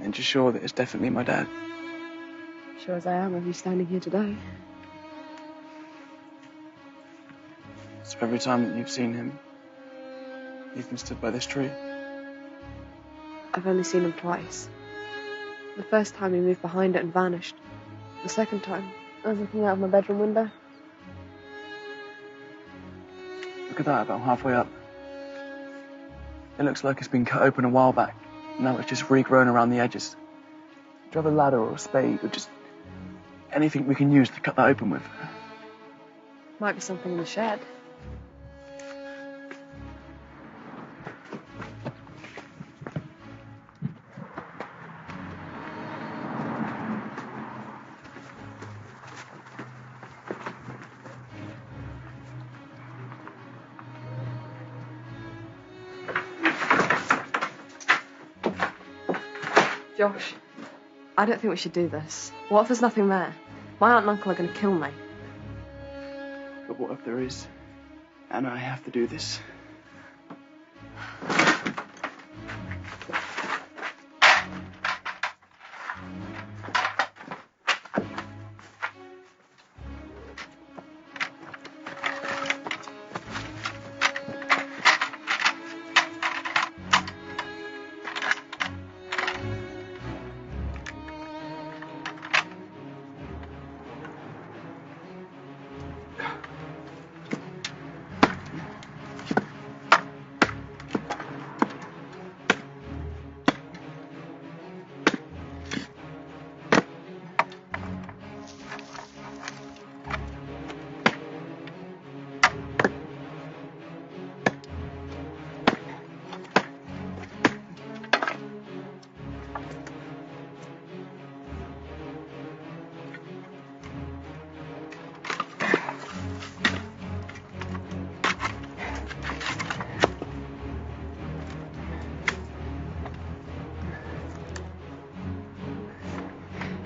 And you're sure that it's definitely my dad?
sure as I am of you standing here today.
So every time that you've seen him, you've been stood by this tree?
I've only seen him twice. The first time he moved behind it and vanished. The second time, I was looking out of my bedroom window.
Look at that, about halfway up. It looks like it's been cut open a while back. Now it's just regrown around the edges. Do you have a ladder or a spade or just anything we can use to cut that open with?
Might be something in the shed. Josh, I don't think we should do this. What if there's nothing there? My aunt and uncle are going to kill me.
But what if there is? And I have to do this.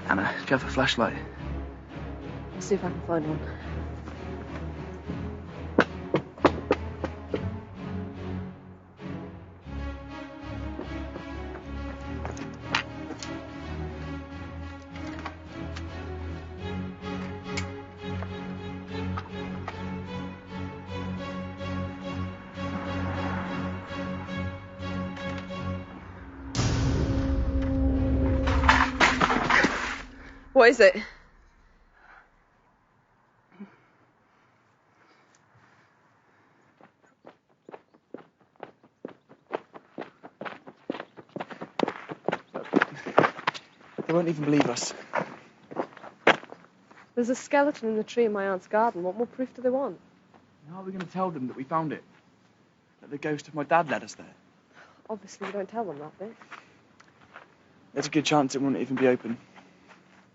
Anna, do you have a flashlight?
I'll see if I can find one. What is it?
They won't even believe us.
There's a skeleton in the tree in my aunt's garden. What more proof do they want?
How are we going to tell them that we found it? That the ghost of my dad led us there?
Obviously, we don't tell them that bit.
There's a good chance it won't even be open.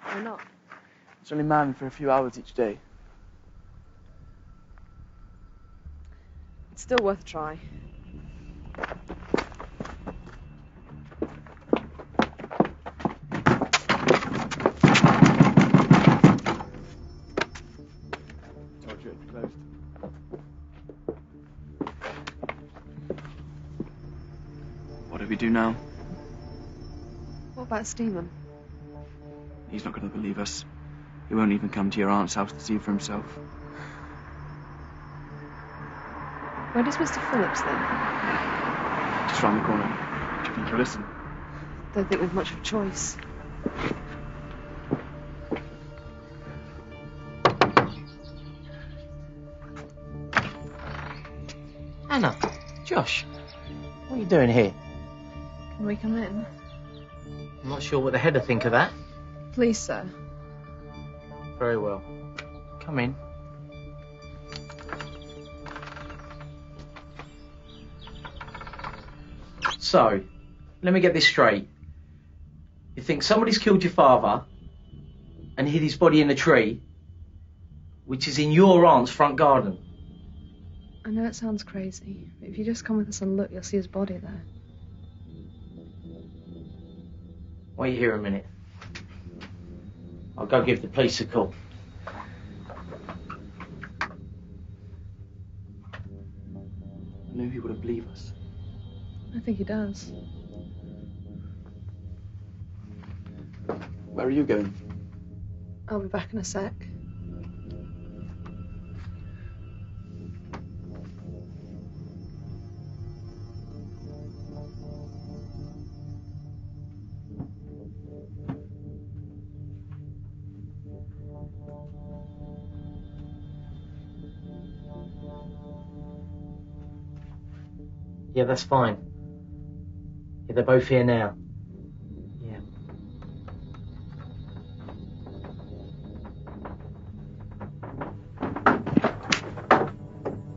Why not?
It's only manned for a few hours each day.
It's still worth a try.
Told you it's closed. What do we do now?
What about Stephen?
He's not going to believe us. He won't even come to your aunt's house to see for himself.
Where does Mr. Phillips live?
Just round the corner. Do you think he'll listen?
Don't think we've much of a choice.
Anna, Josh, what are you doing here?
Can we come in?
I'm not sure what the head will think of that.
Please, sir.
Very well. Come in. So, let me get this straight. You think somebody's killed your father and hid his body in a tree, which is in your aunt's front garden?
I know it sounds crazy, but if you just come with us and look, you'll see his body there.
Wait here a minute. I'll go give the police a call.
I knew he wouldn't believe us.
I think he does.
Where are you going?
I'll be back in a sec.
Yeah, that's fine. Yeah, they're both here now. Yeah.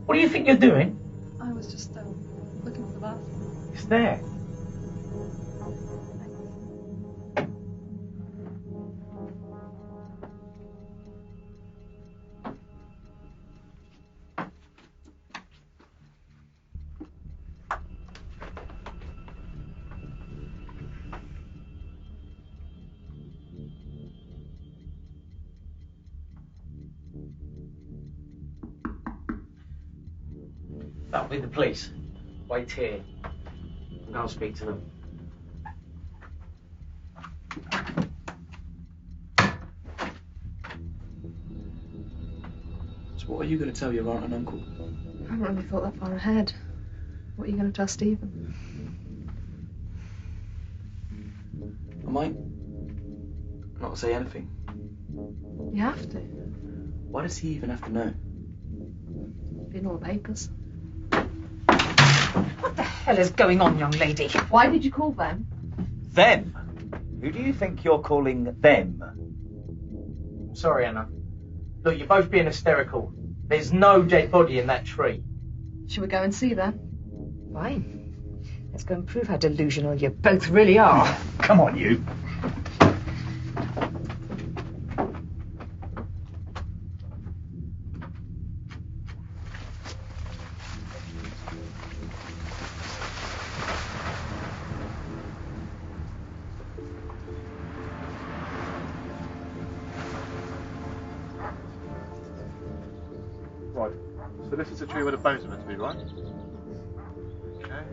What do you think you're doing?
I was just looking for the bathroom.
It's there. That'll be the police. Wait here. And I'll speak to them.
So what are you going to tell your aunt and uncle?
I haven't really thought that far ahead. What are you going to tell Stephen?
I might not say anything.
You have to.
Why does he even have to know?
Be in all the papers.
What the hell is going on, young lady?
Why did you call them?
Them? Who do you think you're calling them?
I'm sorry, Anna. Look, you're both being hysterical. There's no dead body in that tree.
Should we go and see them?
Fine. Let's go and prove how delusional you both really are.
Come on, you.
Right, so this is the tree where the bones are meant to be, right? Okay.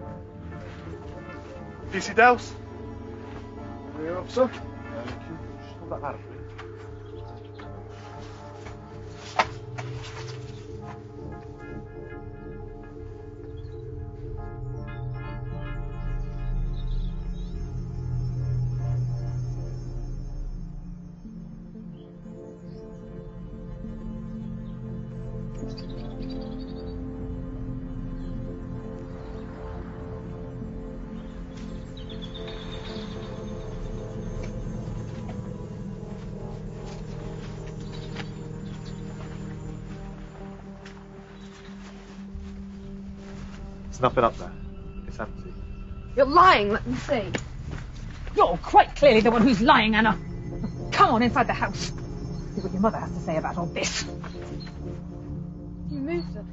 DC Dowse? Rear officer? Thank you. Just hold that ladder, please. There's nothing up there. It's empty.
You're lying, let me see.
You're quite clearly the one who's lying, Anna. Come on inside the house. See what your mother has to say about all this.
You moved it.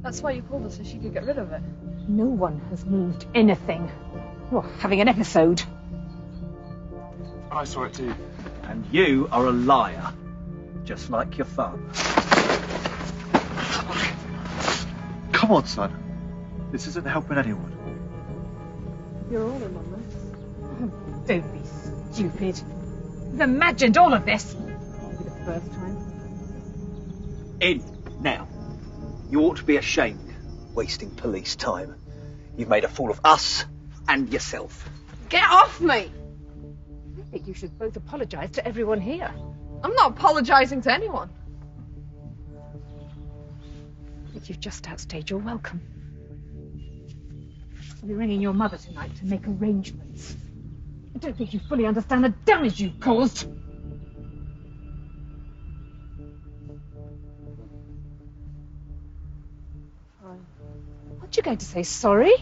That's why you called her, so she could get rid of it.
No one has moved anything. You're having an episode.
I saw it too.
And you are a liar, just like your father.
Come on, son. This isn't helping anyone.
You're all in on this.
Oh, don't be stupid. You've imagined all of this. For the first time.
In, now. You ought to be ashamed, wasting police time. You've made a fool of us and yourself.
Get off me!
I think you should both apologise to everyone here.
I'm not apologising to anyone.
But you've just outstayed your welcome. I'll be ringing your mother tonight to make arrangements. I don't think you fully understand the damage you've caused.
Fine.
Aren't you going to say sorry?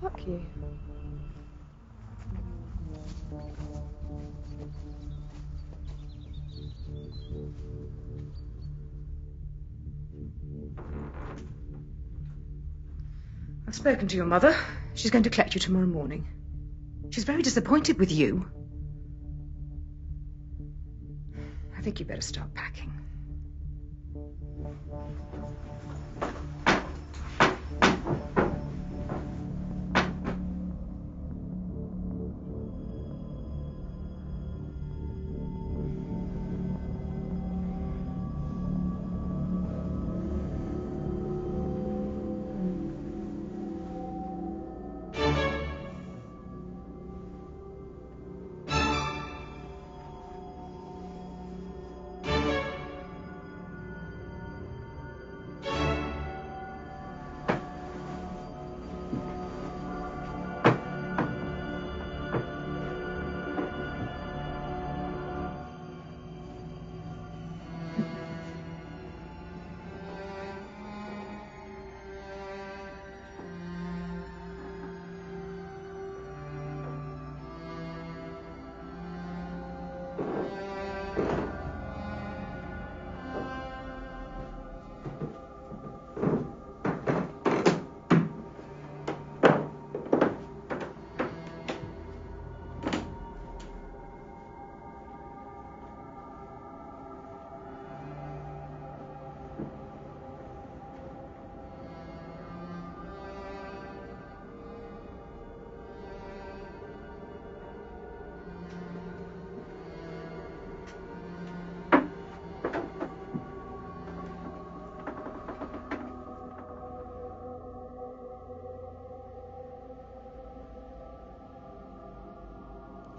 Fuck you.
I've spoken to your mother. She's going to collect you tomorrow morning. She's very disappointed with you. I think you better start packing.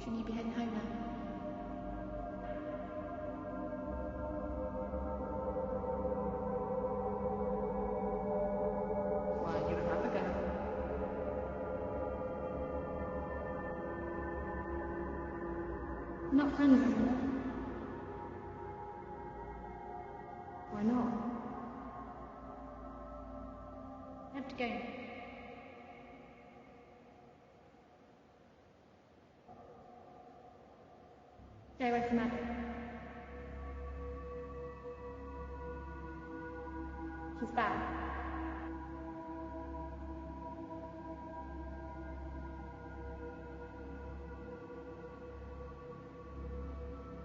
Shouldn't you be heading home now?
Well, you have a go.
I'm not friends anymore.
Why not?
I have to go. Stay away from Abby. She's bad.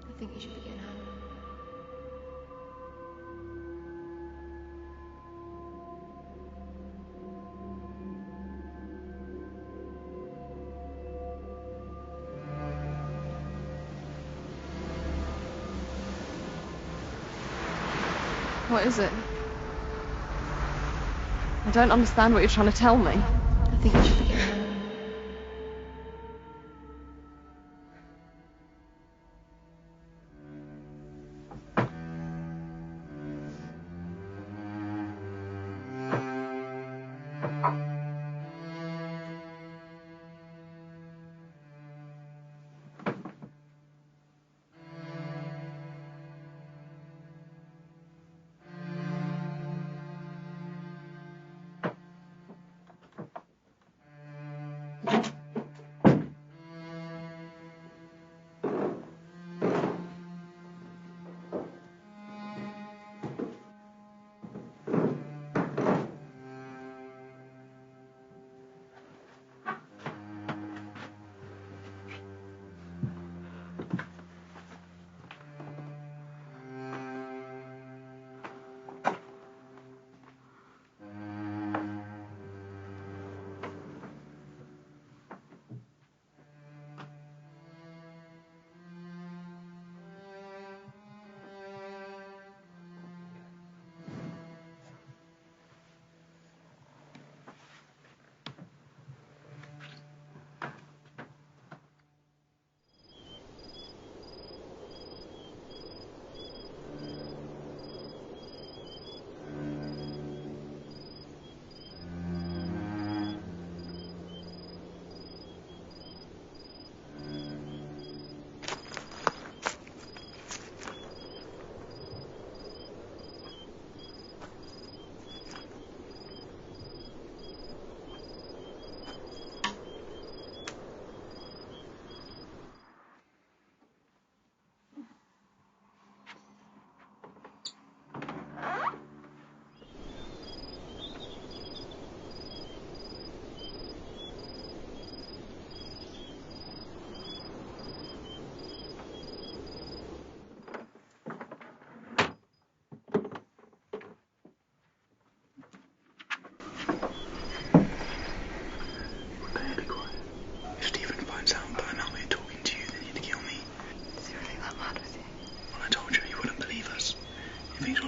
I think you should be getting home.
What is it? I don't understand what you're trying to tell me.
I think you should be getting home.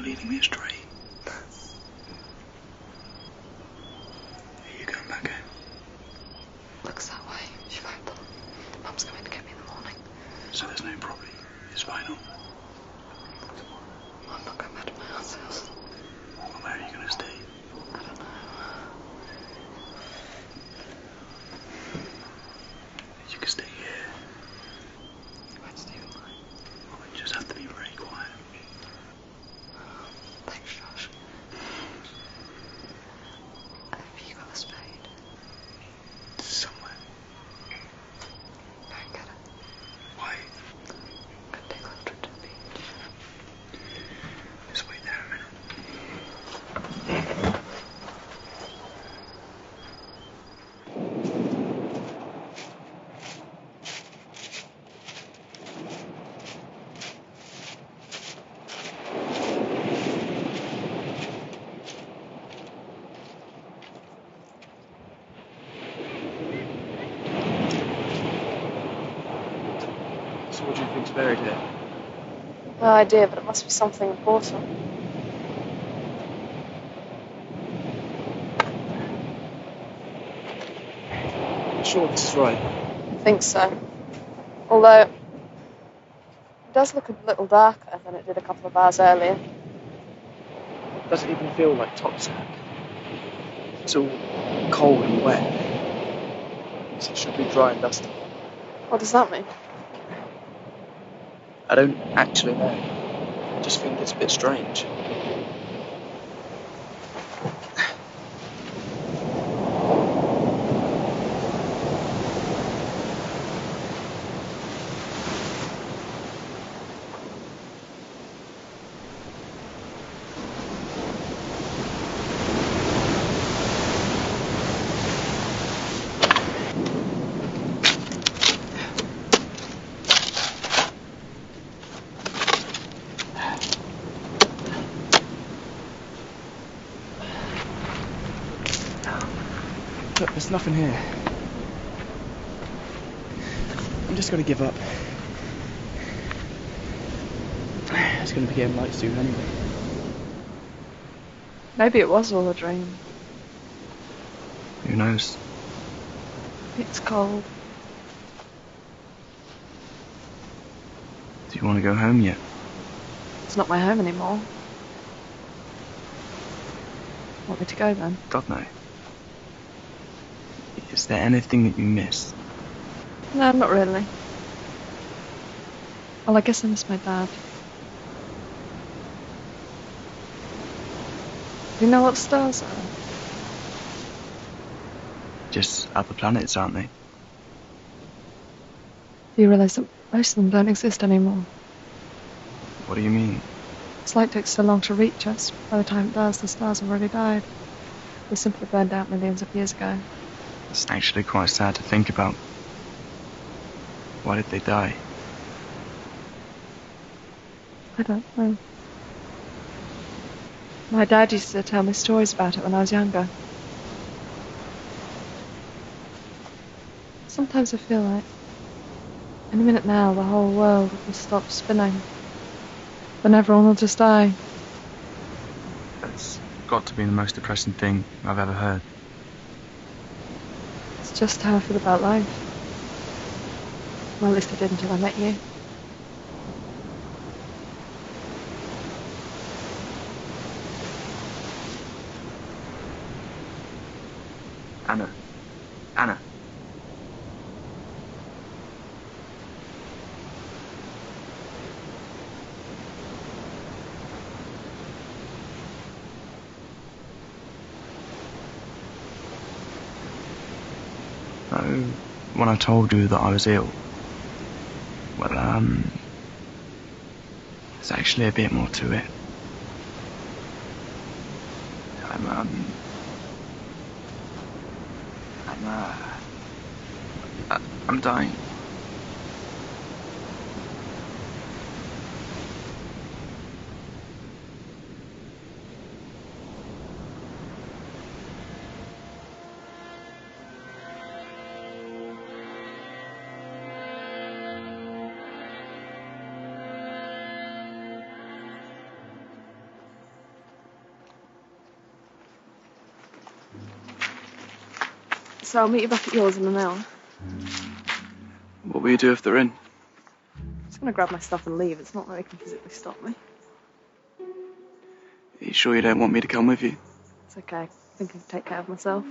leading me astray. Are you going back home?
Looks that way. She won't pull. Mum's coming to get me in the morning.
So there's no problem. It's final.
I'm not going back to my aunt's house.
Well, where are you going to stay?
I don't know.
You can stay here.
You won't stay with mine.
Well, you just have to be very quiet.
Thanks, Josh. Have you got a spade?
Somewhere.
Go and get it.
Why?
Go take a little trip to the beach.
Just wait there a minute. So what do you think's buried here?
No idea, but it must be something important.
Sure, this is right.
I think so. Although, it does look a little darker than it did a couple of hours earlier.
It doesn't even feel like top sack. It's all cold and wet. It should be dry and dusty.
What does that mean?
I don't actually know. I just think it's a bit strange. Look, there's nothing here. I'm just gonna give up. It's gonna be getting light soon anyway.
Maybe it was all a dream.
Who knows?
It's cold.
Do you want to go home yet?
It's not my home anymore. Want me to go then?
God, no. Is there anything that you miss?
No, not really. Well, I guess I miss my dad. Do you know what stars are?
Just other planets, aren't they?
Do you realise that most of them don't exist anymore?
What do you mean?
It's like it takes so long to reach us. By the time it does, the stars have already died. They simply burned out millions of years ago.
It's actually quite sad to think about. Why did they die?
I don't know. My dad used to tell me stories about it when I was younger. Sometimes I feel like any minute now the whole world will just stop spinning. Then everyone will just die.
That's got to be the most depressing thing I've ever heard.
It's just how I feel about life. Well, at least I did until I met you.
Anna. Anna. Oh, when I told you that I was ill, well, there's actually a bit more to it. I'm dying.
So I'll meet you back at yours in an hour.
What will you do if they're in?
I'm just gonna grab my stuff and leave. It's not like they can physically stop me.
Are you sure you don't want me to come with you?
It's okay. I think I can take care of myself.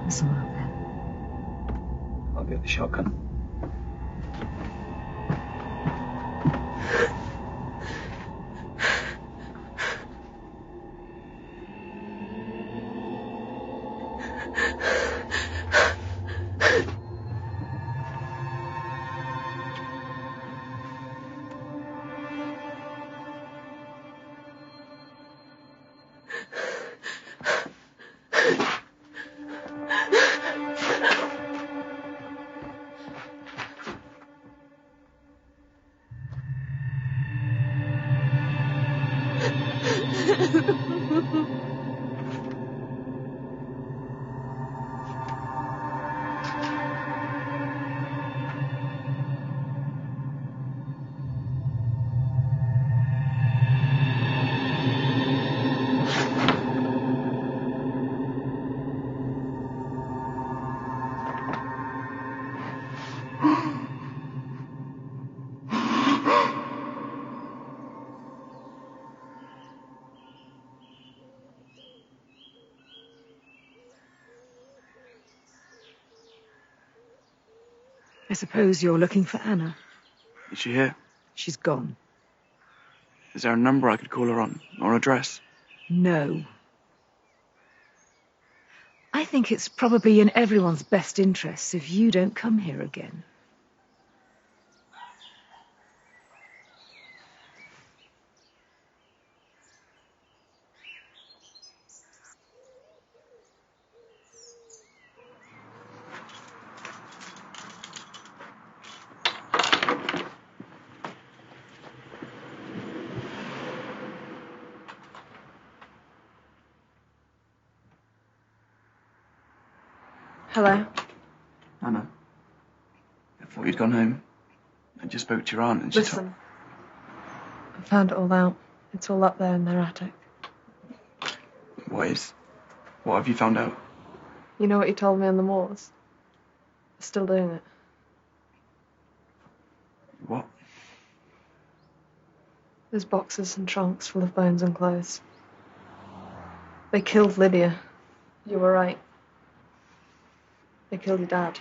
There's someone up there.
I'll get the shotgun.
I suppose you're looking for Anna.
Is she here?
She's gone.
Is there a number I could call her on, or an address?
No. I think it's probably in everyone's best interests if you don't come here again.
Hello?
Anna. I thought you'd gone home. I just spoke to your aunt and she
Listen. I found it all out. It's all up there in their attic.
What is? What have you found out?
You know what you told me on the moors? They're still doing it.
What?
There's boxes and trunks full of bones and clothes. They killed Lydia. You were right. They killed your dad.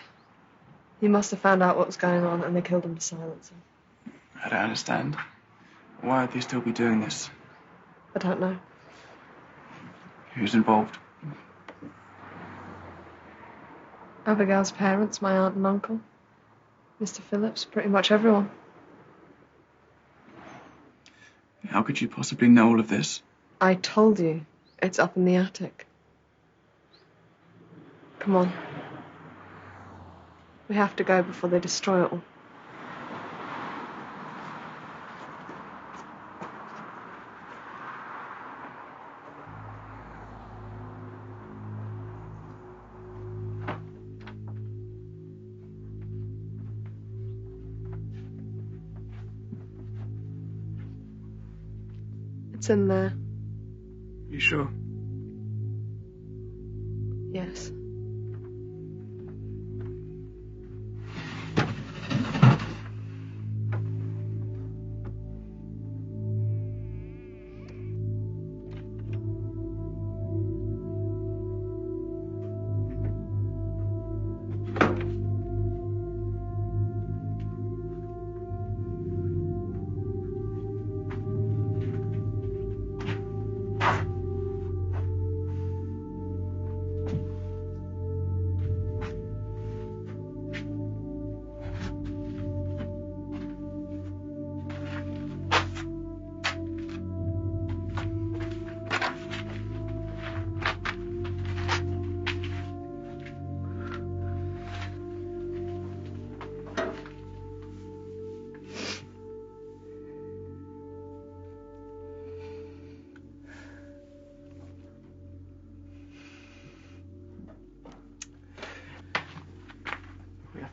He must have found out what was going on and they killed him to silence him.
I don't understand. Why would they still be doing this?
I don't know.
Who's involved?
Abigail's parents, my aunt and uncle. Mr. Phillips, pretty much everyone.
How could you possibly know all of this?
I told you. It's up in the attic. Come on. We have to go before they destroy it all. It's in there.
You sure?
Yes.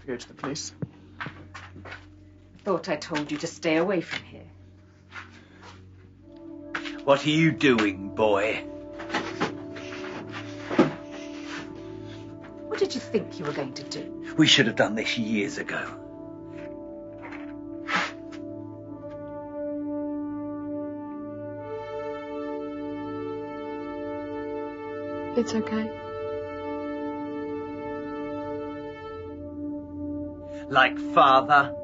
to go to the police.
Thought I told you to stay away from here.
What are you doing, boy?
What did you think you were going to do?
We should have done this years ago.
It's okay.
Like father,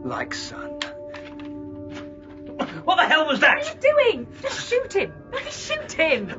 like son. What the hell was that?
What are you doing? Just shoot him! Shoot him!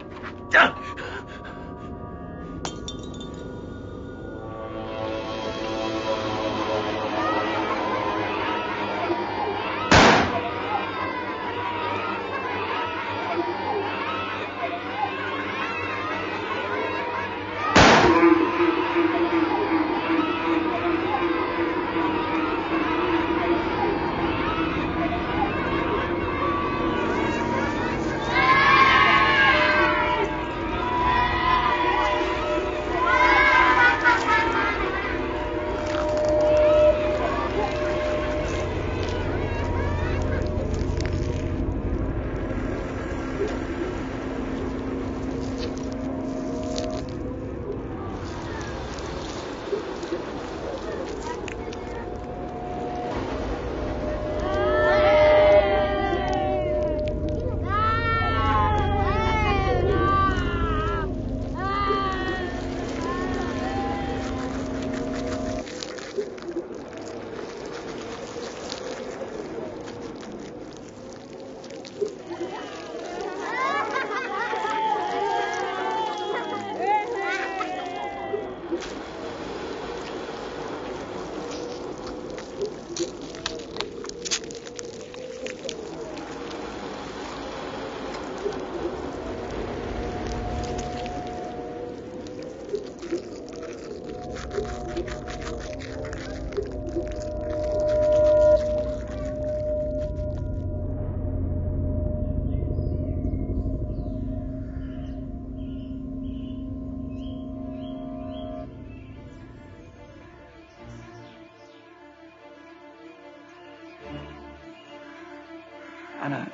Anna.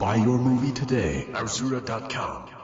Buy your movie today. Arzura.com.